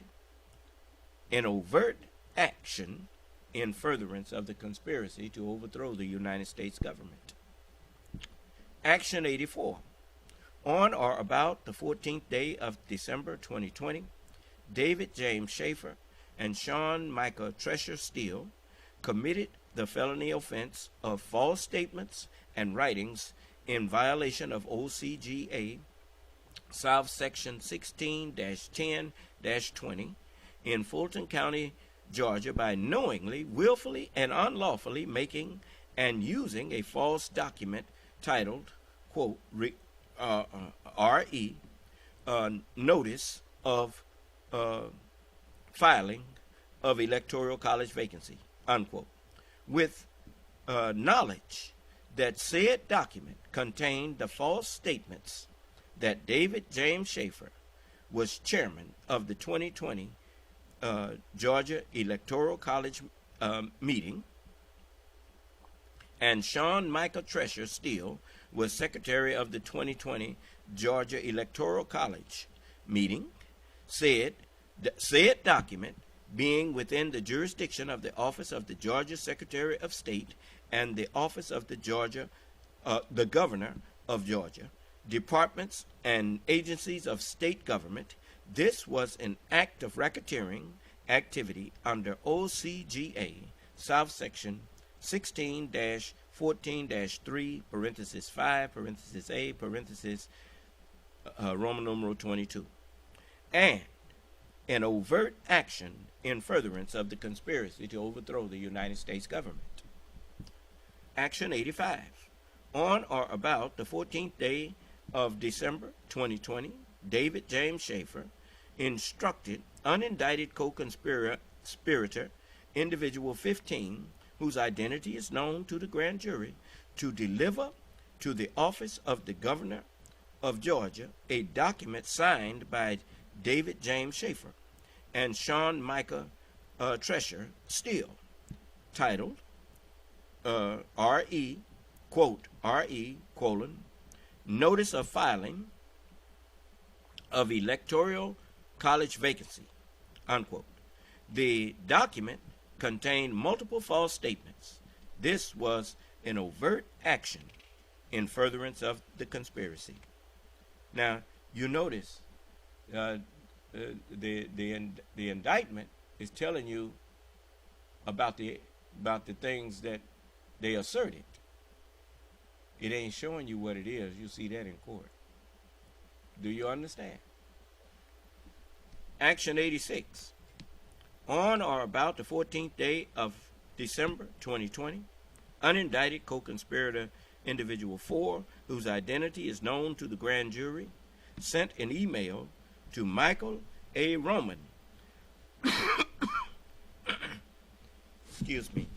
an overt action in furtherance of the conspiracy to overthrow the United States government. Action 84. On or about the 14th day of December 2020, David James Schaefer and Sean Micah Treasure Steele committed the felony offense of false statements and writings in violation of OCGA South Section 16-10-20 in Fulton County, Georgia, by knowingly, willfully, and unlawfully making and using a false document titled, quote, RE, notice of filing of electoral college vacancy, unquote, with knowledge that said document contained the false statements that David James Schaefer was chairman of the 2020 Georgia Electoral College meeting, and Sean Michael Tresher Steele was secretary of the 2020 Georgia Electoral College meeting, said document being within the jurisdiction of the Office of the Georgia Secretary of State and the Office of the Governor of Georgia, departments and agencies of state government. This was an act of racketeering activity under OCGA, South Section 16-14-3, parenthesis 5, parenthesis A, parenthesis Roman numeral 22, and an overt action in furtherance of the conspiracy to overthrow the United States government. Action 85. On or about the 14th day of December 2020, David James Schaefer instructed unindicted co-conspirator individual 15, whose identity is known to the grand jury, to deliver to the office of the governor of Georgia a document signed by David James Schaefer and Sean Micah Tresher Steele, titled R.E., quote, R.E., colon, Notice of Filing of Electoral College Vacancy, unquote. The document contained multiple false statements. This was an overt action in furtherance of the conspiracy. Now, you notice the indictment is telling you about the things that they asserted. It ain't showing you what it is. You see that in court. Do you understand? Action 86. On or about the 14th day of December 2020, unindicted co-conspirator individual 4, whose identity is known to the grand jury, sent an email to Michael A. Roman. Excuse me.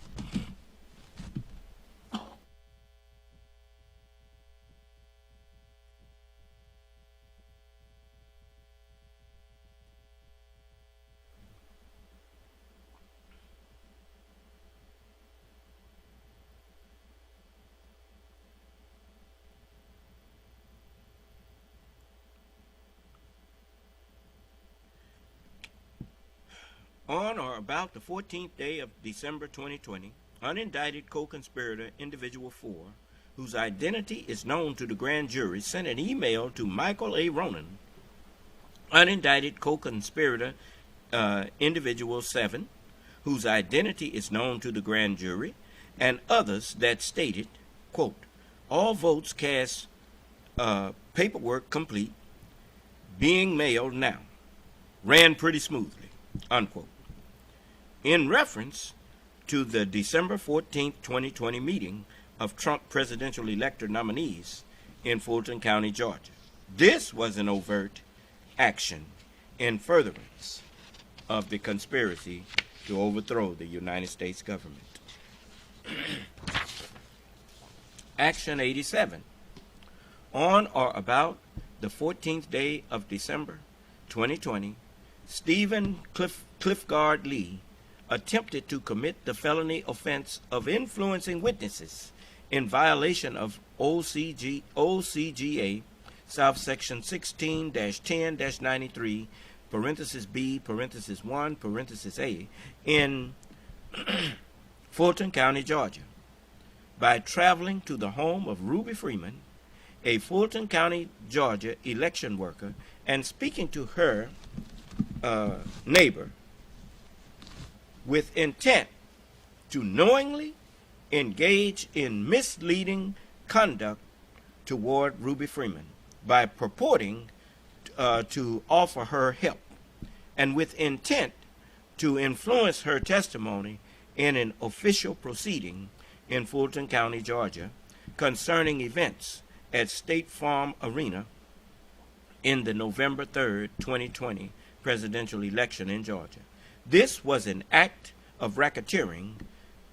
On or about the 14th day of December 2020, unindicted co-conspirator individual 4, whose identity is known to the grand jury, sent an email to Michael A. Ronan, unindicted co-conspirator individual 7, whose identity is known to the grand jury, and others that stated, quote, all votes cast, paperwork complete, being mailed now, ran pretty smoothly, unquote. In reference to the December 14, 2020 meeting of Trump presidential elector nominees in Fulton County, Georgia. This was an overt action in furtherance of the conspiracy to overthrow the United States government. Action 87. On or about the 14th day of December 2020, Stephen Cliffgard Lee attempted to commit the felony offense of influencing witnesses in violation of OCGA, South Section 16-10-93, parenthesis B, parenthesis 1, parenthesis A, in Fulton County, Georgia, by traveling to the home of Ruby Freeman, a Fulton County, Georgia election worker, and speaking to her neighbor with intent to knowingly engage in misleading conduct toward Ruby Freeman by purporting to offer her help, and with intent to influence her testimony in an official proceeding in Fulton County, Georgia, concerning events at State Farm Arena in the November 3rd, 2020 presidential election in Georgia. This was an act of racketeering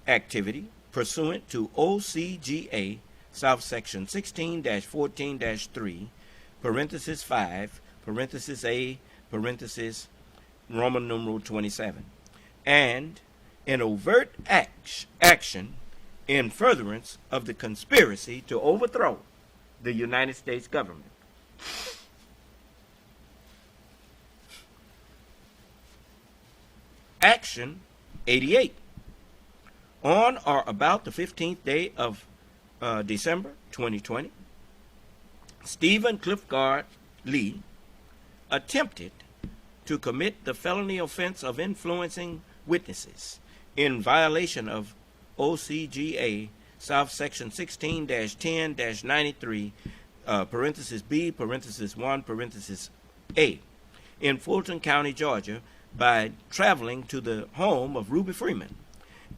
activity pursuant to OCGA, South Section 16-14-3, parenthesis 5, parenthesis A, parenthesis Roman numeral 27, and an overt action in furtherance of the conspiracy to overthrow the United States government. Action 88. On or about the 15th day of December 2020, Stephen Clifford Lee attempted to commit the felony offense of influencing witnesses in violation of OCGA South Section 16-10-93, parenthesis B, parenthesis 1, parenthesis A, in Fulton County, Georgia, by traveling to the home of Ruby Freeman,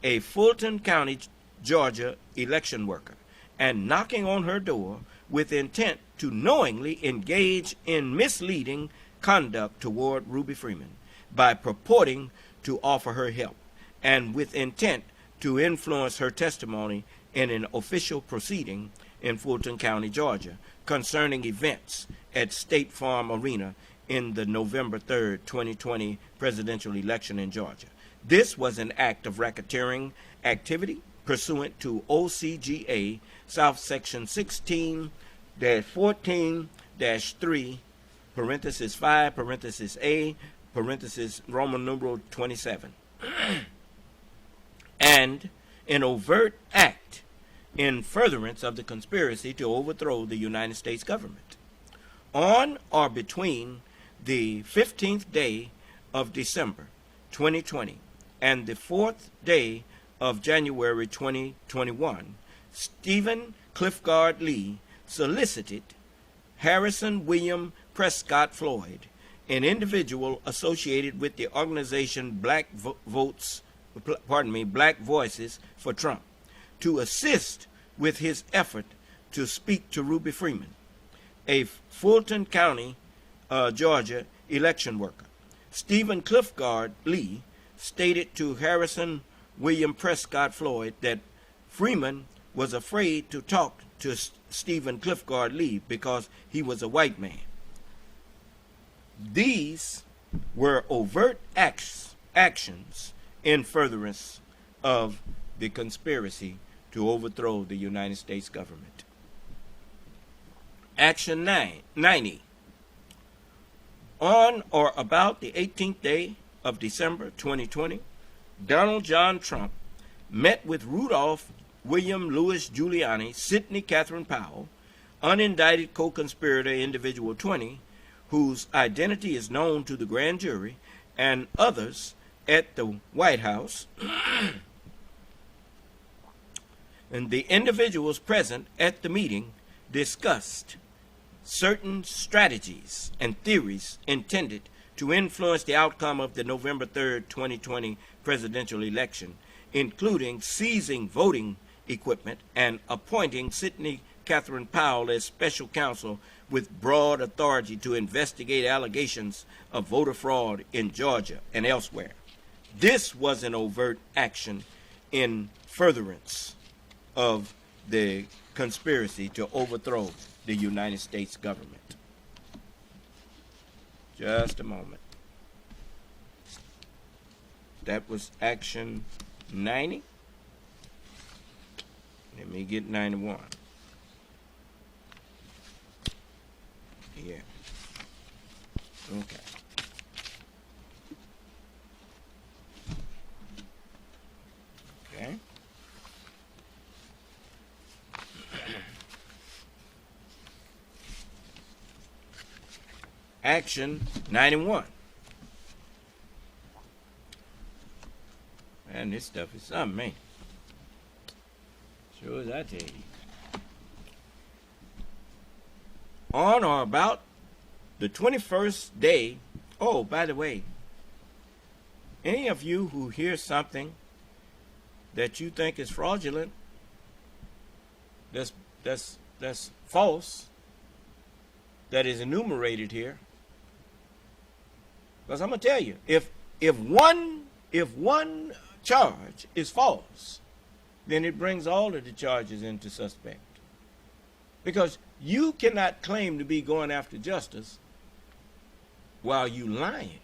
a Fulton County, Georgia election worker, and knocking on her door with intent to knowingly engage in misleading conduct toward Ruby Freeman by purporting to offer her help, and with intent to influence her testimony in an official proceeding in Fulton County, Georgia, concerning events at State Farm Arena in the November 3rd, 2020 presidential election in Georgia. This was an act of racketeering activity pursuant to OCGA South Section 16-14-3, parenthesis 5, parenthesis A, parenthesis Roman numeral 27, and an overt act in furtherance of the conspiracy to overthrow the United States government. On or between the 15th day of December 2020 and the 4th day of January 2021, Stephen Clifford Lee solicited Harrison William Prescott Floyd, an individual associated with the organization Black Voices for Trump, to assist with his effort to speak to Ruby Freeman, a Fulton County, Georgia election worker. Stephen Clifford Lee stated to Harrison William Prescott Floyd that Freeman was afraid to talk to Stephen Clifford Lee because he was a white man. These were overt actions in furtherance of the conspiracy to overthrow the United States government. Action 90. On or about the 18th day of December 2020, Donald John Trump met with Rudolph William Louis Giuliani, Sidney Catherine Powell, unindicted co-conspirator individual 20, whose identity is known to the grand jury, and others at the White House. And the individuals present at the meeting discussed certain strategies and theories intended to influence the outcome of the November 3rd, 2020 presidential election, including seizing voting equipment and appointing Sidney Catherine Powell as special counsel with broad authority to investigate allegations of voter fraud in Georgia and elsewhere. This was an overt action in furtherance of the conspiracy to overthrow the United States government. Just a moment. That was action 90. Let me get 91. Yeah. Okay. Okay. Action 91. Man, this stuff is something, man. Sure as I tell you. On or about the 21st day, oh, by the way, any of you who hear something that you think is fraudulent, that's false, that is enumerated here, because I'm gonna tell you, if one charge is false, then it brings all of the charges into suspect. Because you cannot claim to be going after justice while you lying.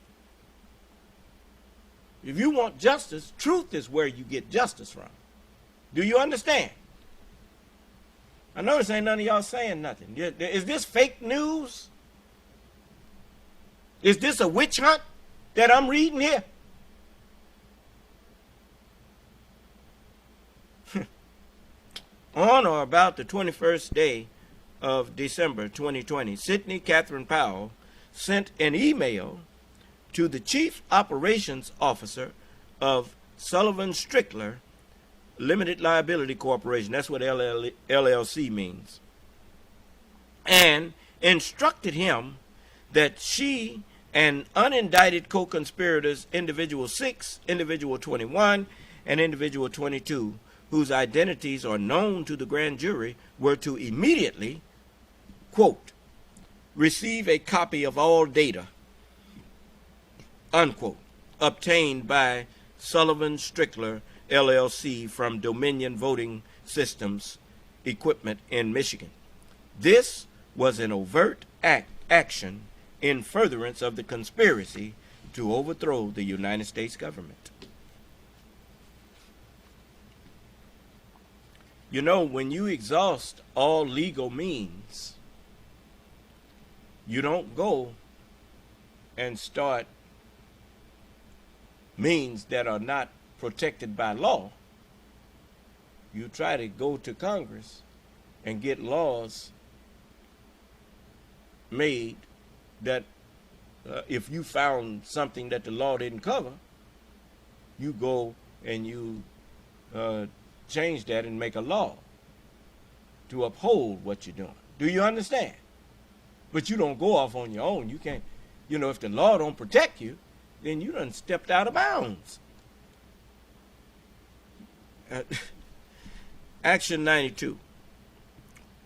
If you want justice, truth is where you get justice from. Do you understand? I notice ain't none of y'all saying nothing. Is this fake news? Is this a witch hunt that I'm reading here? On or about the 21st day of December 2020, Sidney Catherine Powell sent an email to the Chief Operations Officer of Sullivan Strickler Limited Liability Corporation, that's what LLC means, and instructed him that she and unindicted co-conspirators, individual 6, individual 21, and individual 22, whose identities are known to the grand jury, were to immediately, quote, receive a copy of all data, unquote, obtained by Sullivan Strickler LLC from Dominion Voting Systems Equipment in Michigan. This was an overt action in furtherance of the conspiracy to overthrow the United States government. You know, when you exhaust all legal means, you don't go and start means that are not protected by law. You try to go to Congress and get laws made that if you found something that the law didn't cover, you go and you change that and make a law to uphold what you're doing. Do you understand? But you don't go off on your own. You can't, if the law don't protect you, then you done stepped out of bounds. Action 92.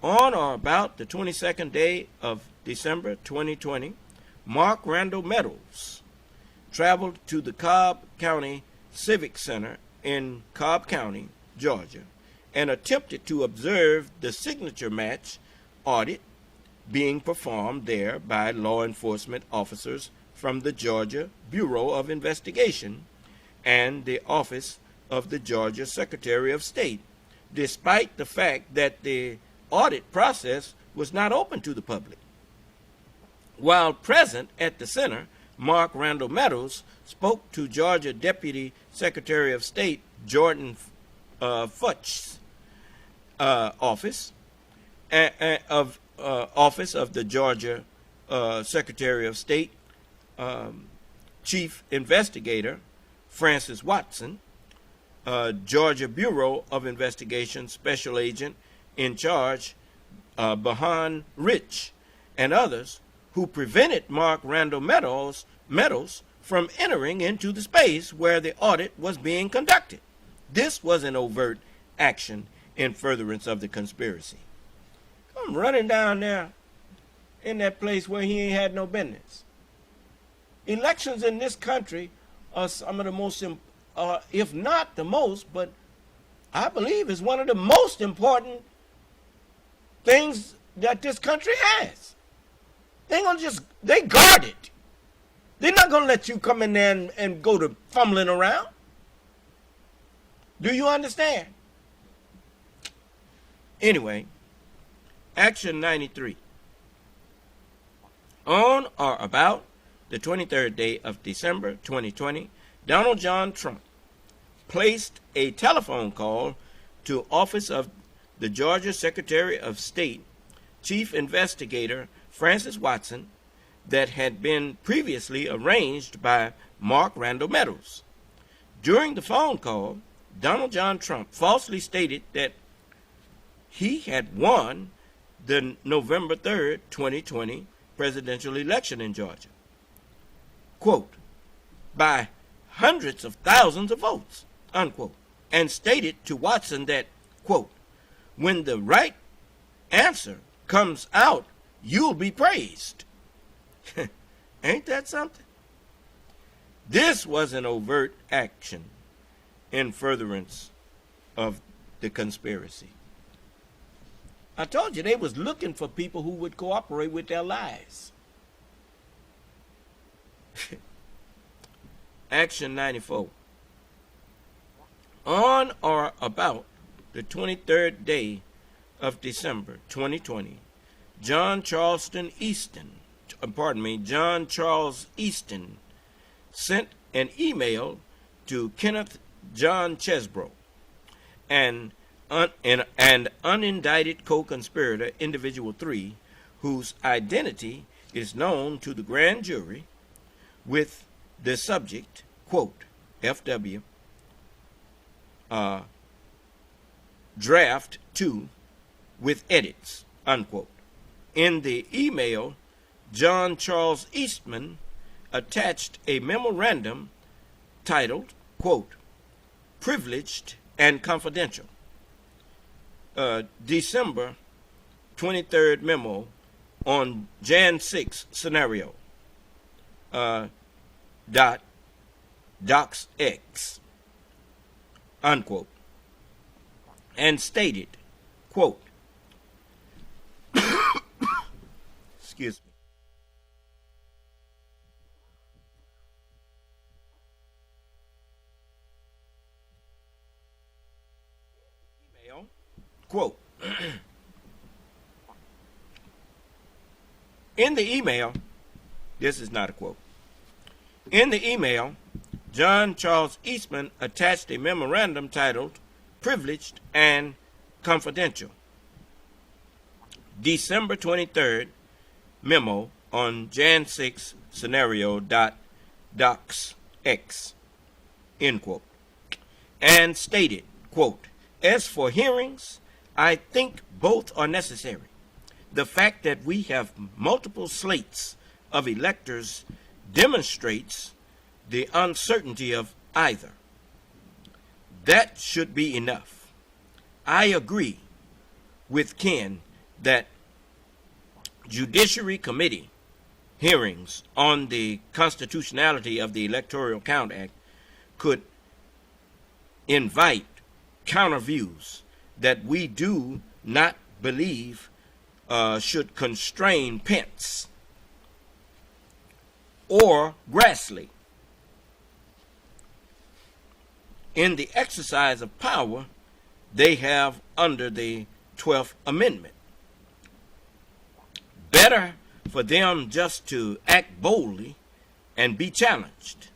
On or about the 22nd day of December 2020, Mark Randall Meadows traveled to the Cobb County Civic Center in Cobb County, Georgia, and attempted to observe the signature match audit being performed there by law enforcement officers from the Georgia Bureau of Investigation and the Office of the Georgia Secretary of State, despite the fact that the audit process was not open to the public. While present at the center, Mark Randall Meadows spoke to Georgia Deputy Secretary of State Jordan Futch's office of the Georgia Secretary of State Chief Investigator Francis Watson, Georgia Bureau of Investigation Special Agent in charge Bahan Rich, and others who prevented Mark Randall Meadows from entering into the space where the audit was being conducted. This was an overt action in furtherance of the conspiracy. Come running down there in that place where he ain't had no business. Elections in this country are some of the most, if not the most, but I believe is one of the most important things that this country has. They guard it. They're not going to let you come in there and go to fumbling around. Do you understand? Anyway, Action 93. On or about the 23rd day of December 2020, Donald John Trump placed a telephone call to Office of the Georgia Secretary of State Chief Investigator Francis Watson that had been previously arranged by Mark Randall Meadows. During the phone call, Donald John Trump falsely stated that he had won the November 3rd, 2020 presidential election in Georgia, quote, by hundreds of thousands of votes, unquote, and stated to Watson that, quote, when the right answer comes out, you'll be praised. Ain't that something? This was an overt action in furtherance of the conspiracy. I told you they was looking for people who would cooperate with their lies. Action 94. On or about the 23rd day of December 2020, John Charles Easton sent an email to Kenneth John Chesbrough, an unindicted co-conspirator, Individual 3, whose identity is known to the grand jury, with the subject, quote, FW, draft 2 with edits, unquote. In the email, John Charles Eastman attached a memorandum titled, quote, privileged and confidential. December 23rd memo on Jan 6 scenario, .docx, unquote, and stated, quote, excuse me, email, quote, in the email, this is not a quote. In the email, John Charles Eastman attached a memorandum titled Privileged and Confidential. December 23rd memo on Jan 6 scenario .docx, end quote, and stated, quote, as for hearings, I think both are necessary. The fact that we have multiple slates of electors demonstrates the uncertainty of either. That should be enough. I agree with Ken that Judiciary Committee hearings on the constitutionality of the Electoral Count Act could invite counter views that we do not believe should constrain Pence or Grassley in the exercise of power they have under the 12th Amendment. Better for them just to act boldly and be challenged,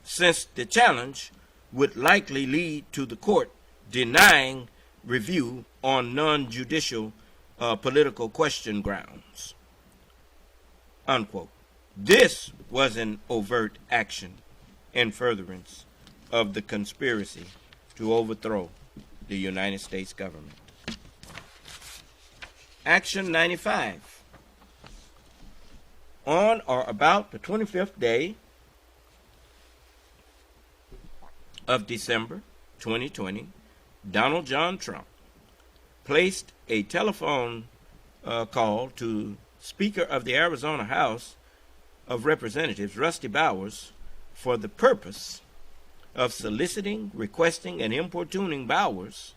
since the challenge would likely lead to the court denying review on non-judicial political question grounds, unquote. This was an overt action in furtherance of the conspiracy to overthrow the United States government. Action 95. On or about the 25th day of December 2020, Donald John Trump placed a telephone call to Speaker of the Arizona House of Representatives, Rusty Bowers, for the purpose of soliciting, requesting, and importuning Bowers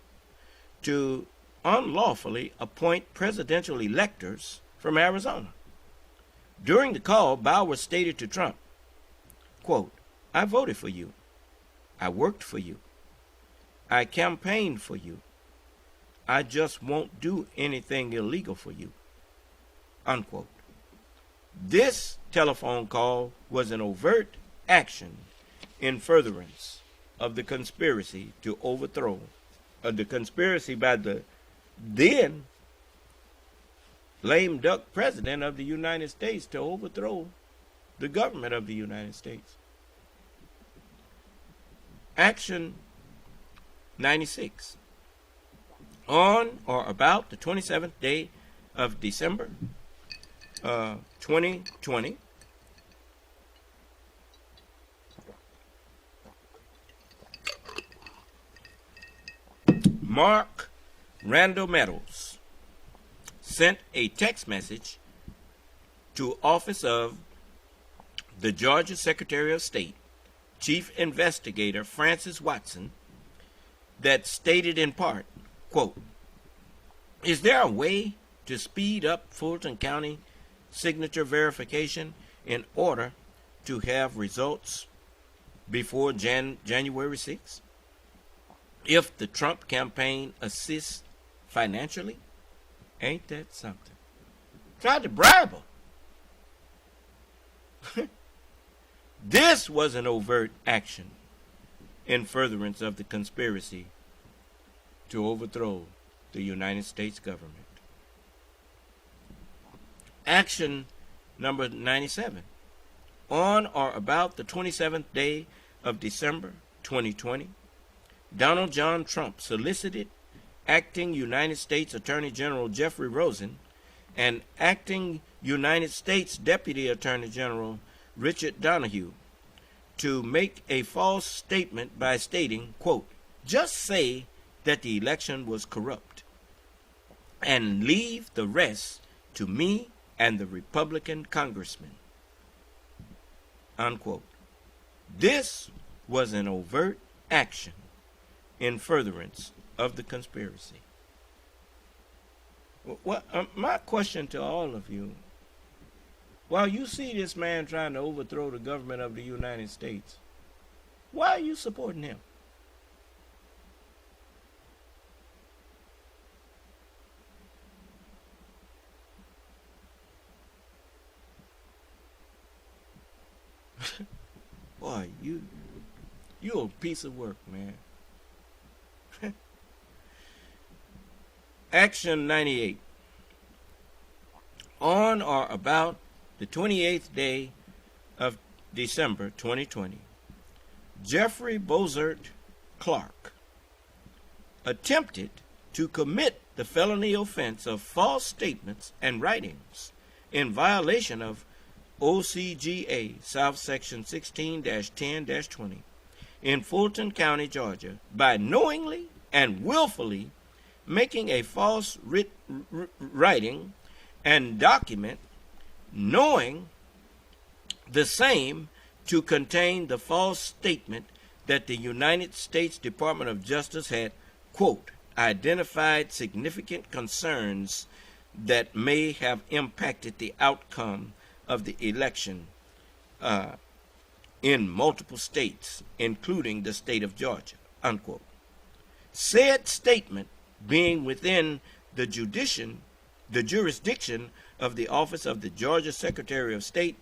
to unlawfully appoint presidential electors from Arizona. During the call, Bowers stated to Trump, quote, I voted for you. I worked for you. I campaigned for you. I just won't do anything illegal for you, unquote. This telephone call was an overt action in furtherance of the conspiracy to overthrow, the conspiracy by the then lame duck president of the United States to overthrow the government of the United States. Action 96. On or about the 27th day of December 2020, Mark Randall Meadows sent a text message to office of the Georgia Secretary of State, Chief Investigator Francis Watson, that stated in part, quote, is there a way to speed up Fulton County signature verification in order to have results before January 6th? If the Trump campaign assists financially? Ain't that something? Tried to bribe her. This was an overt action in furtherance of the conspiracy to overthrow the United States government. Action number 97. On or about the 27th day of December 2020, Donald John Trump solicited acting United States Attorney General Jeffrey Rosen and acting United States Deputy Attorney General Richard Donahue to make a false statement by stating, quote, "Just say that the election was corrupt and leave the rest to me and the Republican congressman," unquote. This was an overt action in furtherance of the conspiracy. My question to all of you, while you see this man trying to overthrow the government of the United States, why are you supporting him? Boy, you're a piece of work, man. Action 98. On or about the 28th day of December 2020, Jeffrey Bozert Clark attempted to commit the felony offense of false statements and writings in violation of OCGA South Section 16-10-20 in Fulton County, Georgia, by knowingly and willfully making a false writing and document, knowing the same to contain the false statement that the United States Department of Justice had, quote, identified significant concerns that may have impacted the outcome of the election in multiple states, including the state of Georgia, unquote. Said statement being within the jurisdiction of the Office of the Georgia Secretary of State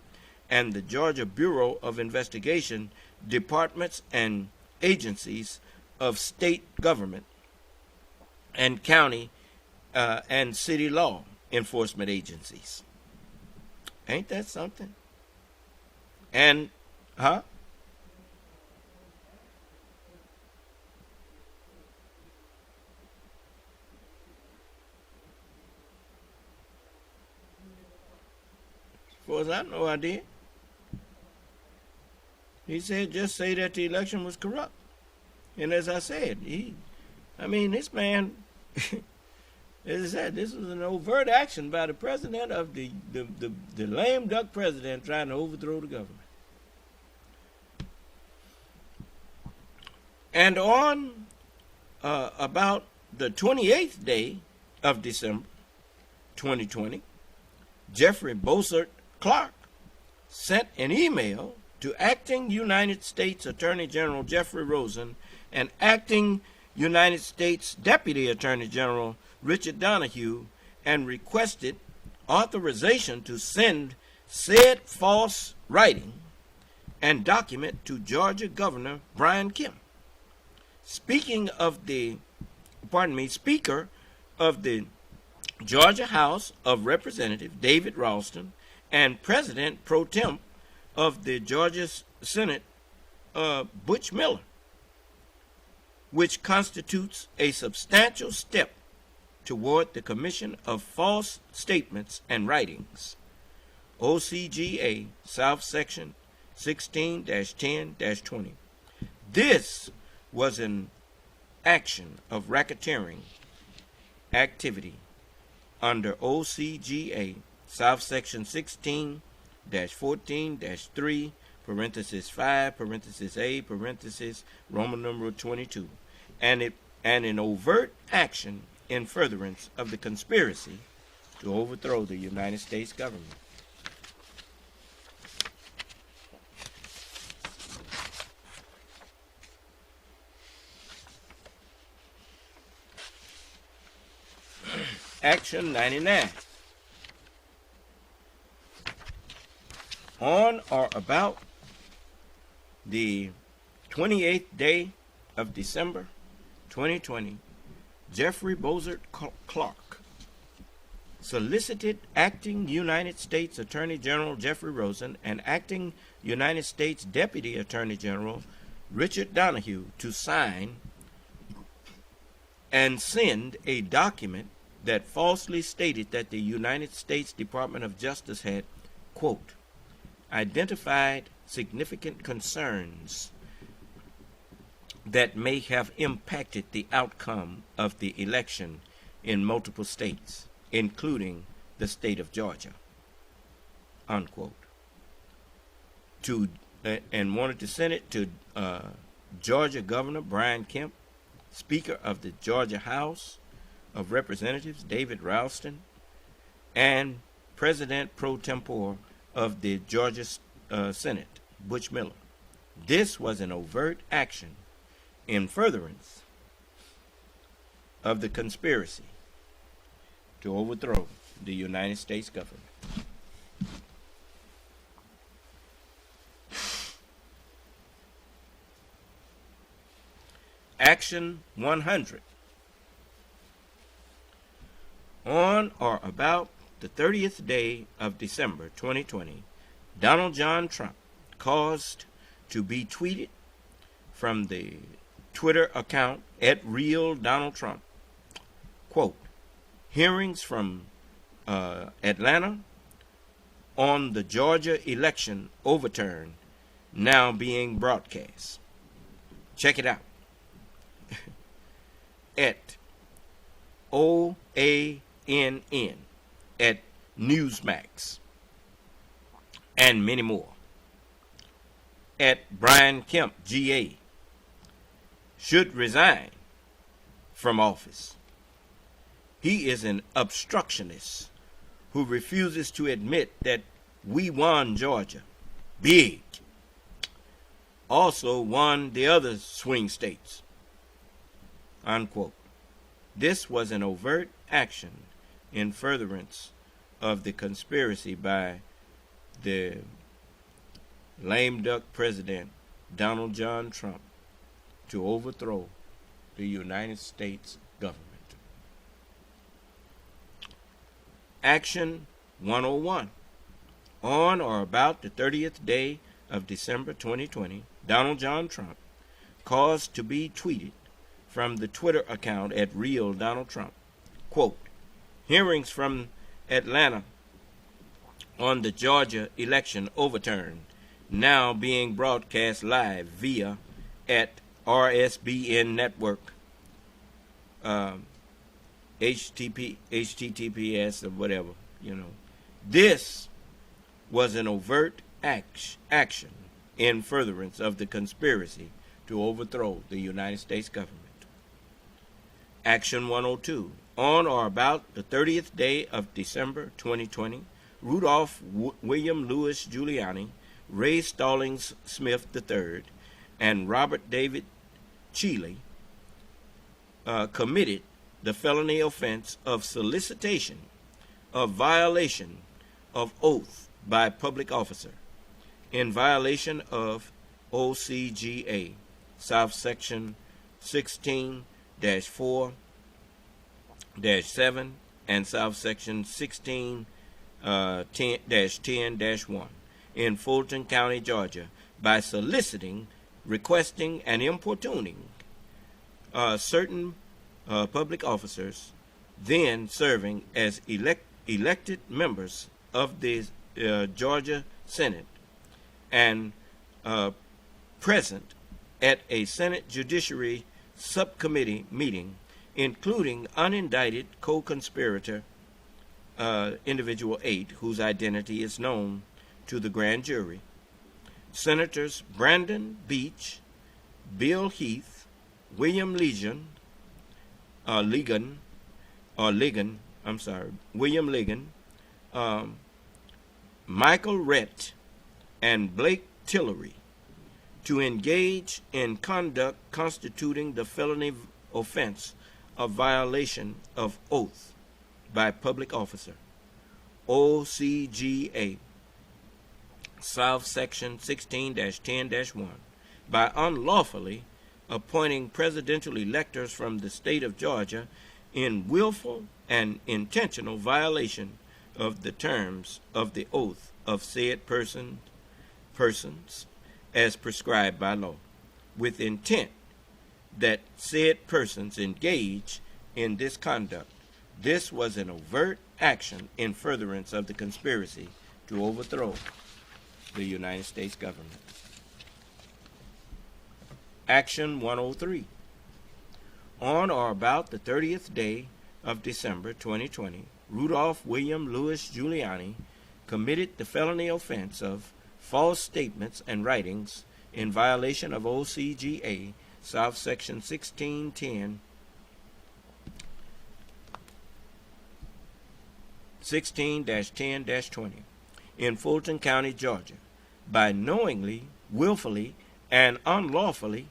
and the Georgia Bureau of Investigation, departments and agencies of state government and county and city law enforcement agencies. Ain't that something? And, huh? As far as I know, I did. He said, just say that the election was corrupt. And as I said, this man, as I said, this was an overt action by the president of the lame duck president trying to overthrow the government. And on about the 28th day of December 2020, Jeffrey Bozert Clark sent an email to acting United States Attorney General Jeffrey Rosen and acting United States Deputy Attorney General Richard Donahue and requested authorization to send said false writing and document to Georgia Governor Brian Kemp. Speaker of the Georgia House of Representatives David Ralston and President Pro Tem of the Georgia Senate Butch Miller, which constitutes a substantial step toward the commission of false statements and writings. OCGA South Section 16-10-20. This was an action of racketeering activity under OCGA South Section 16-14-3, parenthesis 5, parenthesis A, parenthesis Roman numeral 22, and an overt action in furtherance of the conspiracy to overthrow the United States government. Action 99. On or about the 28th day of December 2020, Jeffrey Bozert Clark solicited acting United States Attorney General Jeffrey Rosen and acting United States Deputy Attorney General Richard Donahue to sign and send a document that falsely stated that the United States Department of Justice had, quote, identified significant concerns that may have impacted the outcome of the election in multiple states, including the state of Georgia, unquote. And wanted to send it to Georgia Governor Brian Kemp, Speaker of the Georgia House of Representatives David Ralston, and President pro tempore of the Georgia Senate, Butch Miller. This was an overt action in furtherance of the conspiracy to overthrow the United States government. Action 100. On or about the 30th day of December 2020, Donald John Trump caused to be tweeted from the Twitter account @RealDonaldTrump, quote, hearings from Atlanta on the Georgia election overturn now being broadcast. Check it out. At OANN, at Newsmax, and many more. At Brian Kemp, GA, should resign from office. He is an obstructionist who refuses to admit that we won Georgia big. Also won the other swing states, unquote. This was an overt action in furtherance of the conspiracy by the lame duck president Donald John Trump to overthrow the United States government. Action 101. On or about the 30th day of December 2020, Donald John Trump caused to be tweeted from the Twitter account @RealDonaldTrump, quote, hearings from Atlanta on the Georgia election overturned now being broadcast live via at RSBN network, HTTPS or whatever, you know. This was an overt action in furtherance of the conspiracy to overthrow the United States government. Action 102. On or about the 30th day of December 2020, Rudolph William Louis Giuliani, Ray Stallings Smith III, and Robert David Cheeley committed the felony offense of solicitation of violation of oath by public officer in violation of OCGA, South Section 16-4-7 and South Section 16-10-1 in Fulton County, Georgia, by soliciting, requesting, and importuning certain public officers then serving as elected members of the Georgia Senate and present at a Senate Judiciary Subcommittee meeting, including unindicted co-conspirator individual 8, whose identity is known to the grand jury, Senators Brandon Beach, Bill Heath, William William Ligon, Michael Rett, and Blake Tillery, to engage in conduct constituting the felony offense of violation of oath by public officer, OCGA, South Section 16-10-1, by unlawfully appointing presidential electors from the state of Georgia in willful and intentional violation of the terms of the oath of said persons as prescribed by law, with intent that said persons engage in this conduct. This was an overt action in furtherance of the conspiracy to overthrow the United States government. Action 103. On or about the 30th day of December 2020, Rudolph William Louis Giuliani committed the felony offense of false statements and writings in violation of OCGA, South Section 16-10, 16-10-20 in Fulton County, Georgia, by knowingly, willfully, and unlawfully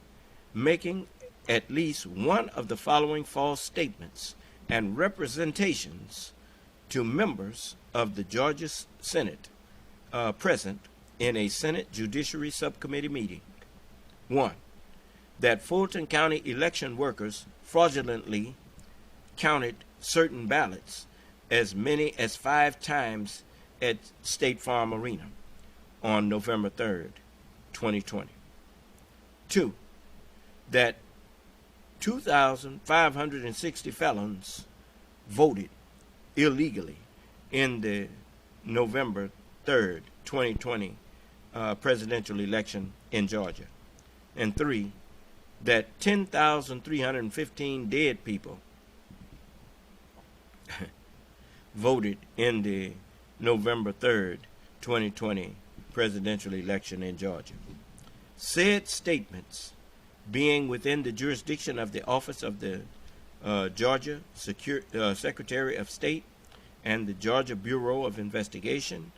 making at least one of the following false statements and representations to members of the Georgia Senate present in a Senate Judiciary Subcommittee meeting. 1. That Fulton County election workers fraudulently counted certain ballots, as many as 5 times at State Farm Arena on November 3rd, 2020. 2. That 2,560 felons voted illegally in the November 3rd, 2020 presidential election in Georgia. And 3, that 10,315 dead people voted in the November 3rd, 2020 presidential election in Georgia. Said statements being within the jurisdiction of the Office of the Georgia Secretary of State and the Georgia Bureau of Investigation,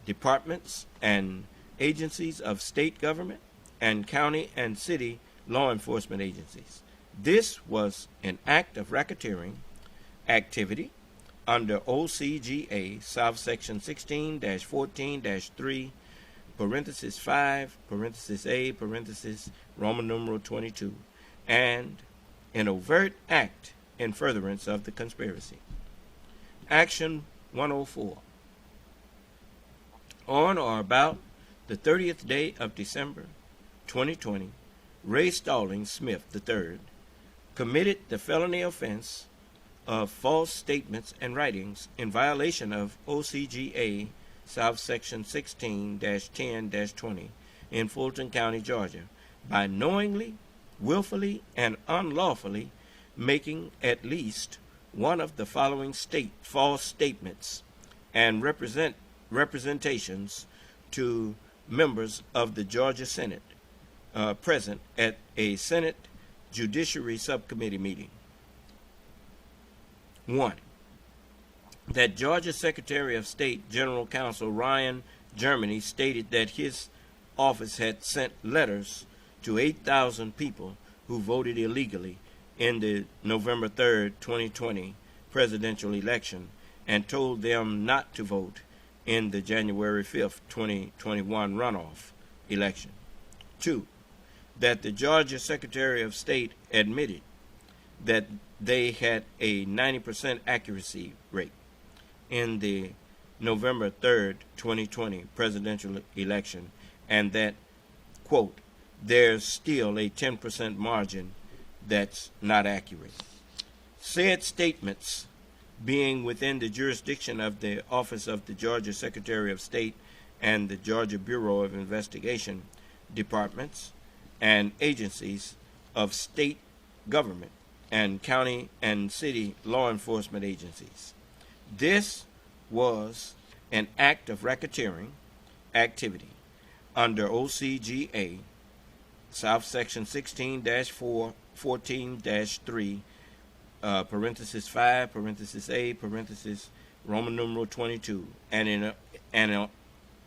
departments and agencies of state government, and county and city law enforcement agencies. This was an act of racketeering activity under OCGA, South Section 16-14-3, parenthesis 5, parenthesis A, parenthesis Roman numeral 22, and an overt act in furtherance of the conspiracy. Action 104. On or about the 30th day of December 2020, Ray Stallings Smith III committed the felony offense of false statements and writings in violation of OCGA South Section 16-10-20 in Fulton County, Georgia, by knowingly, willfully, and unlawfully making at least one of the following false statements and representations to members of the Georgia Senate present at a Senate Judiciary Subcommittee meeting. 1. That Georgia Secretary of State General Counsel Ryan Germany stated that his office had sent letters to 8,000 people who voted illegally in the November 3rd, 2020 presidential election and told them not to vote in the January 5th, 2021 runoff election. 2. That the Georgia Secretary of State admitted that they had a 90% accuracy rate in the November 3rd, 2020 presidential election, and that, quote, there's still a 10% margin that's not accurate. Said statements being within the jurisdiction of the Office of the Georgia Secretary of State and the Georgia Bureau of Investigation, departments and agencies of state government and county and city law enforcement agencies. This was an act of racketeering activity under OCGA, South Section 16-14-3, parenthesis 5, parenthesis A, parenthesis Roman numeral 22, and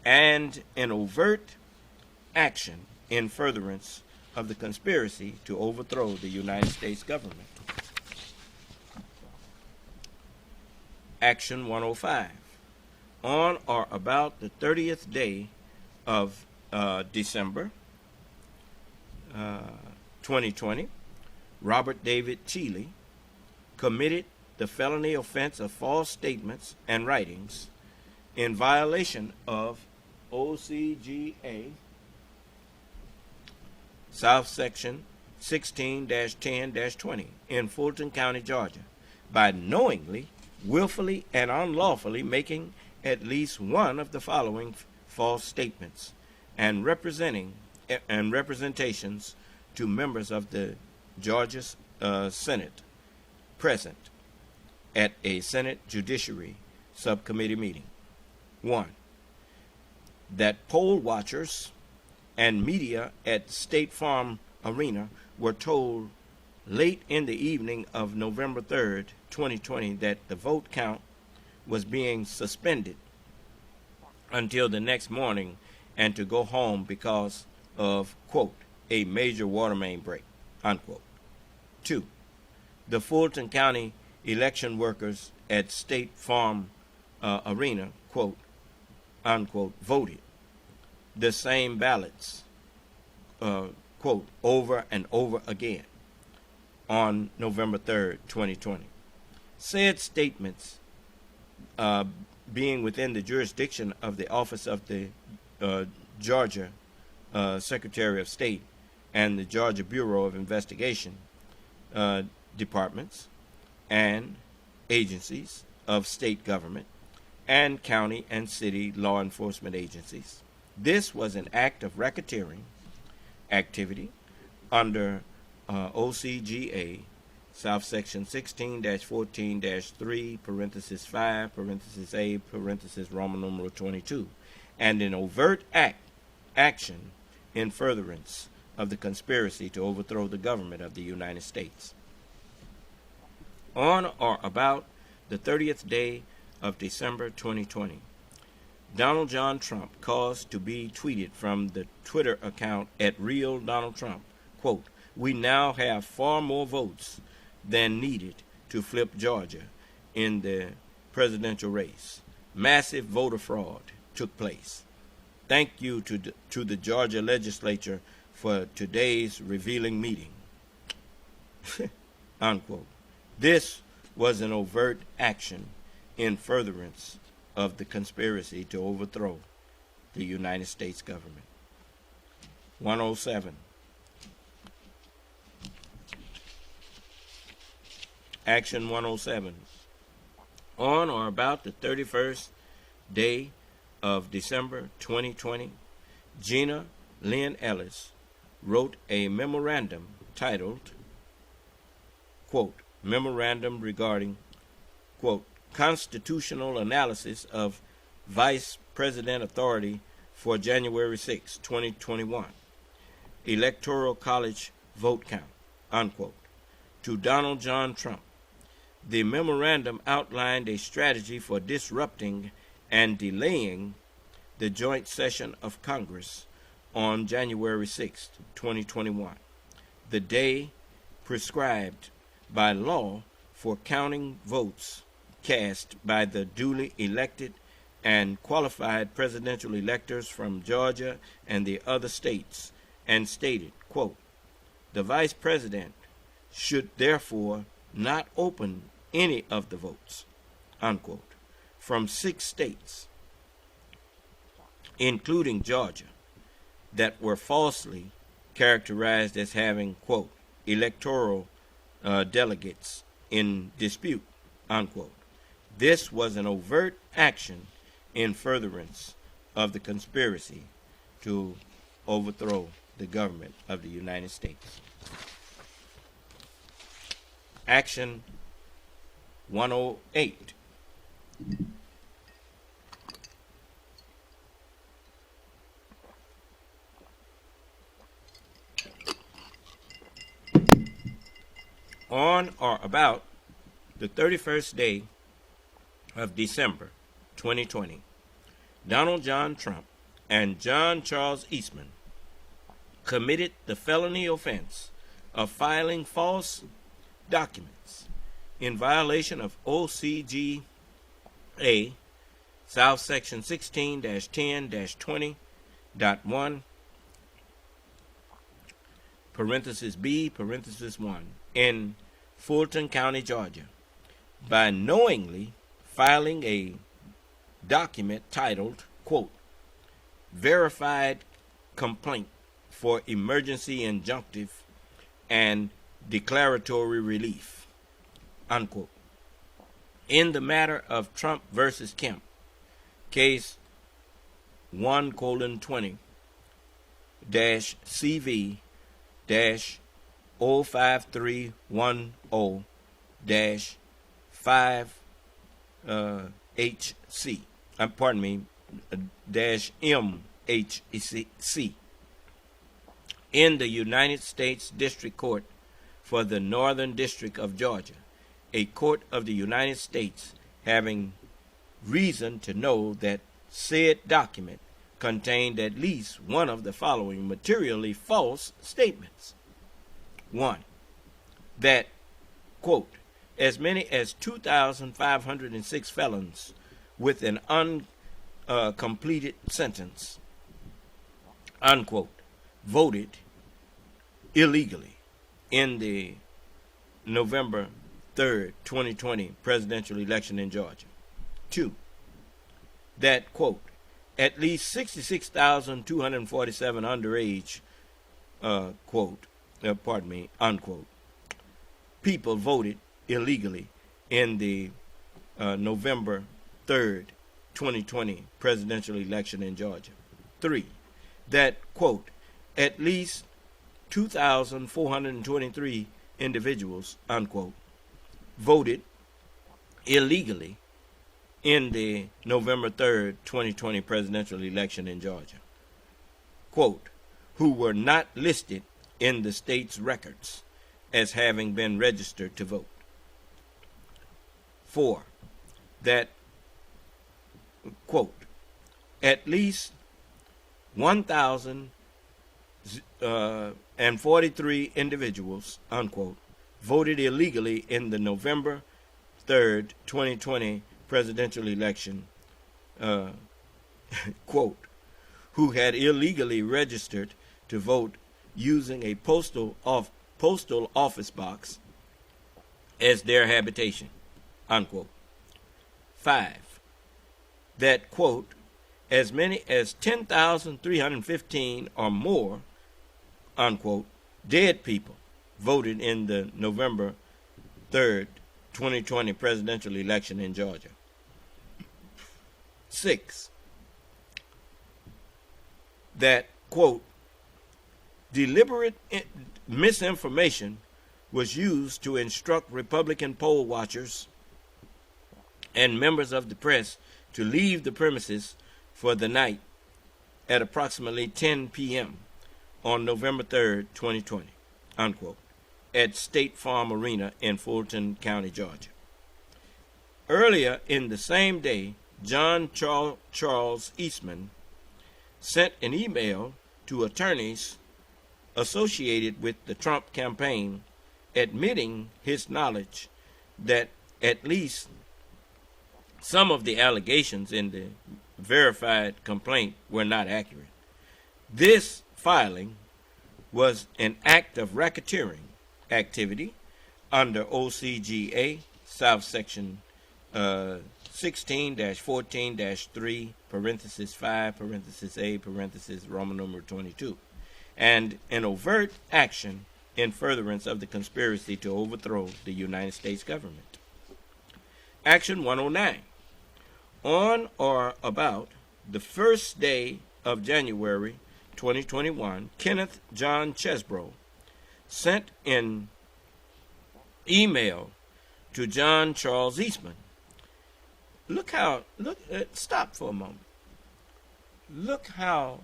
an overt action in furtherance of the conspiracy to overthrow the United States government. Action 105. On or about the 30th day of December 2020, Robert David Cheeley committed the felony offense of false statements and writings in violation of OCGA South Section 16-10-20 in Fulton County, Georgia, by knowingly, willfully, and unlawfully making at least one of the following false statements and representations to members of the Georgia Senate present at a Senate Judiciary Subcommittee meeting. 1. That poll watchers and media at State Farm Arena were told late in the evening of November 3rd, 2020, that the vote count was being suspended until the next morning and to go home because of, quote, a major water main break, unquote. 2. The Fulton County election workers at State Farm Arena, quote, unquote, voted the same ballots, quote, over and over again on November 3rd, 2020. Said statements being within the jurisdiction of the Office of the Georgia Secretary of State and the Georgia Bureau of Investigation departments and agencies of state government and county and city law enforcement agencies. This was an act of racketeering activity under OCGA South Section 16-14-3, parenthesis 5, parenthesis A, parenthesis Roman numeral 22, and an overt action in furtherance of the conspiracy to overthrow the government of the United States. On or about the 30th day of December 2020, Donald John Trump caused to be tweeted from the Twitter account at Real Donald Trump, quote, "We now have far more votes than needed to flip Georgia in the presidential race. Massive voter fraud took place. Thank you to the Georgia legislature for today's revealing meeting." Unquote. This was an overt action in furtherance of the conspiracy to overthrow the United States government. 107. Action 107. On or about the 31st day of December 2020, Gina Lynn Ellis wrote a memorandum titled, quote, "Memorandum regarding, quote, constitutional analysis of Vice President authority for January 6, 2021, Electoral College vote count," unquote, to Donald John Trump. The memorandum outlined a strategy for disrupting and delaying the joint session of Congress on January 6, 2021, the day prescribed by law for counting votes cast by the duly elected and qualified presidential electors from Georgia and the other states, and stated, quote, "The vice president should therefore not open any of the votes," unquote, from 6 states, including Georgia, that were falsely characterized as having, quote, electoral delegates in dispute, unquote. This was an overt action in furtherance of the conspiracy to overthrow the government of the United States. Action 108. On or about the 31st day of December 2020, Donald John Trump and John Charles Eastman committed the felony offense of filing false documents in violation of OCGA A. South Section 16-10-20.1, parenthesis B, parenthesis 1, in Fulton County, Georgia, by knowingly filing a document titled, quote, Verified Complaint for Emergency Injunctive and Declaratory Relief, unquote, in the matter of Trump versus Kemp, case 1:20-CV-05310-5HC, pardon me, -MHC, in the United States District Court for the Northern District of Georgia, a court of the United States having reason to know that said document contained at least one of the following materially false statements. 1. That, quote, as many as 2,506 felons with an uncompleted sentence, unquote, voted illegally in the November 3rd, 2020 presidential election in Georgia. 2. That, quote, at least 66,247 underage, unquote, people voted illegally in the November 3rd, 2020 presidential election in Georgia. 3. That, quote, at least 2,423 individuals, unquote, voted illegally in the November 3rd, 2020 presidential election in Georgia, quote, who were not listed in the state's records as having been registered to vote. 4. That, quote, at least 1,043 individuals, unquote, voted illegally in the November 3rd, 2020 presidential election, quote, who had illegally registered to vote using a postal office box as their habitation, unquote. 5. That, quote, as many as 10,315 or more, unquote, dead people voted in the November 3rd, 2020 presidential election in Georgia. 6. That, quote, deliberate misinformation was used to instruct Republican poll watchers and members of the press to leave the premises for the night at approximately 10 p.m. on November 3rd, 2020, unquote, at State Farm Arena in Fulton County, Georgia. Earlier in the same day, John Charles Eastman sent an email to attorneys associated with the Trump campaign admitting his knowledge that at least some of the allegations in the verified complaint were not accurate. This filing was an act of racketeering activity under OCGA, South Section 16-14-3, parenthesis 5, parenthesis A, parenthesis Roman number 22, and an overt action in furtherance of the conspiracy to overthrow the United States government. Action 109. On or about the first day of January 2021, Kenneth John Chesbrough sent an email to John Charles Eastman. Stop for a moment. Look how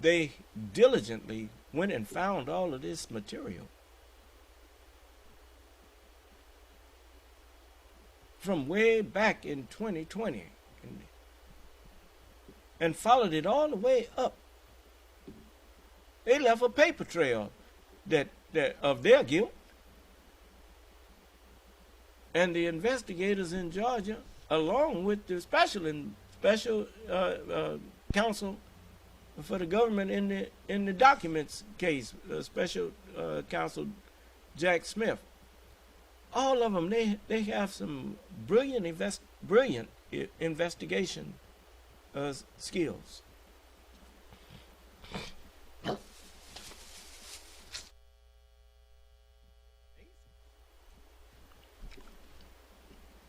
they diligently went and found all of this material. From way back in 2020 and followed it all the way up. They left a paper trail that of their guilt. And the investigators in Georgia along with the special counsel for the government in the documents case, special counsel Jack Smith. All of them, they have some brilliant investigation skills.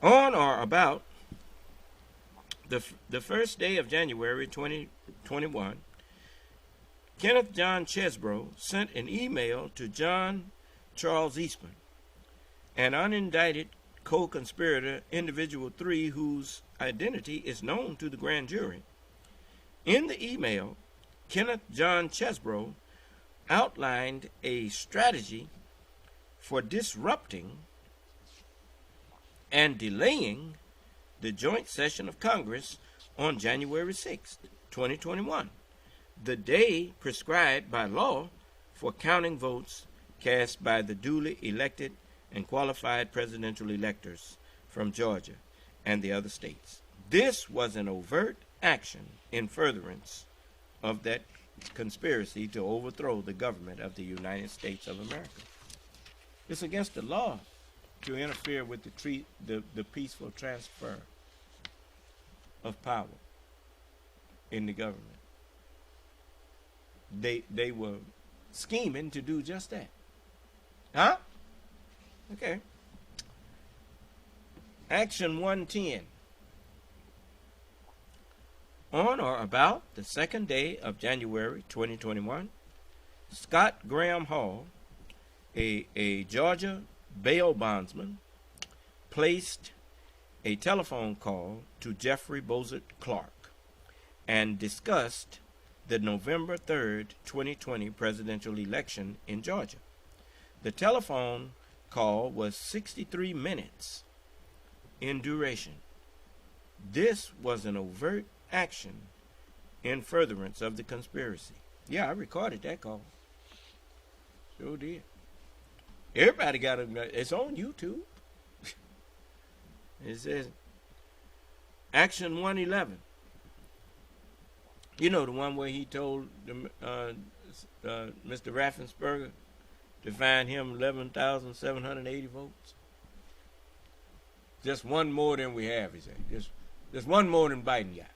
On or about the first day of January 2021, Kenneth John Chesbrough sent an email to John Charles Eastman, an unindicted co-conspirator, individual 3 whose identity is known to the grand jury. In the email, Kenneth John Chesbrough outlined a strategy for disrupting and delaying the joint session of Congress on January 6, 2021, the day prescribed by law for counting votes cast by the duly elected and qualified presidential electors from Georgia and the other states. This was an overt action in furtherance of that conspiracy to overthrow the government of the United States of America. It's against the law to interfere with the peaceful transfer of power in the government. They were scheming to do just that. Huh? Okay. Action 110. On or about the second day of January 2021, Scott Graham Hall, a Georgia bail bondsman, placed a telephone call to Jeffrey Bozert Clark and discussed the November 3rd, 2020 presidential election in Georgia. The telephone call was 63 minutes in duration. This was an overt action in furtherance of the conspiracy. Yeah, I recorded that call. Sure did. Everybody got it. It's on YouTube. It says Action 111. You know, the one where he told Mr. Raffensperger to find him 11,780 votes. Just one more than we have, he said. Just one more than Biden got.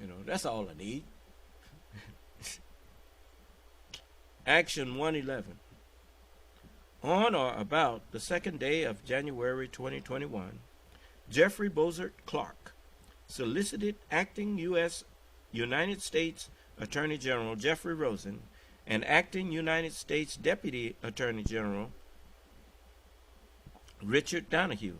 You know, that's all I need. Action 111. On or about the second day of January 2021, Jeffrey Bozert Clark solicited acting United States Attorney General Jeffrey Rosen and acting United States Deputy Attorney General Richard Donahue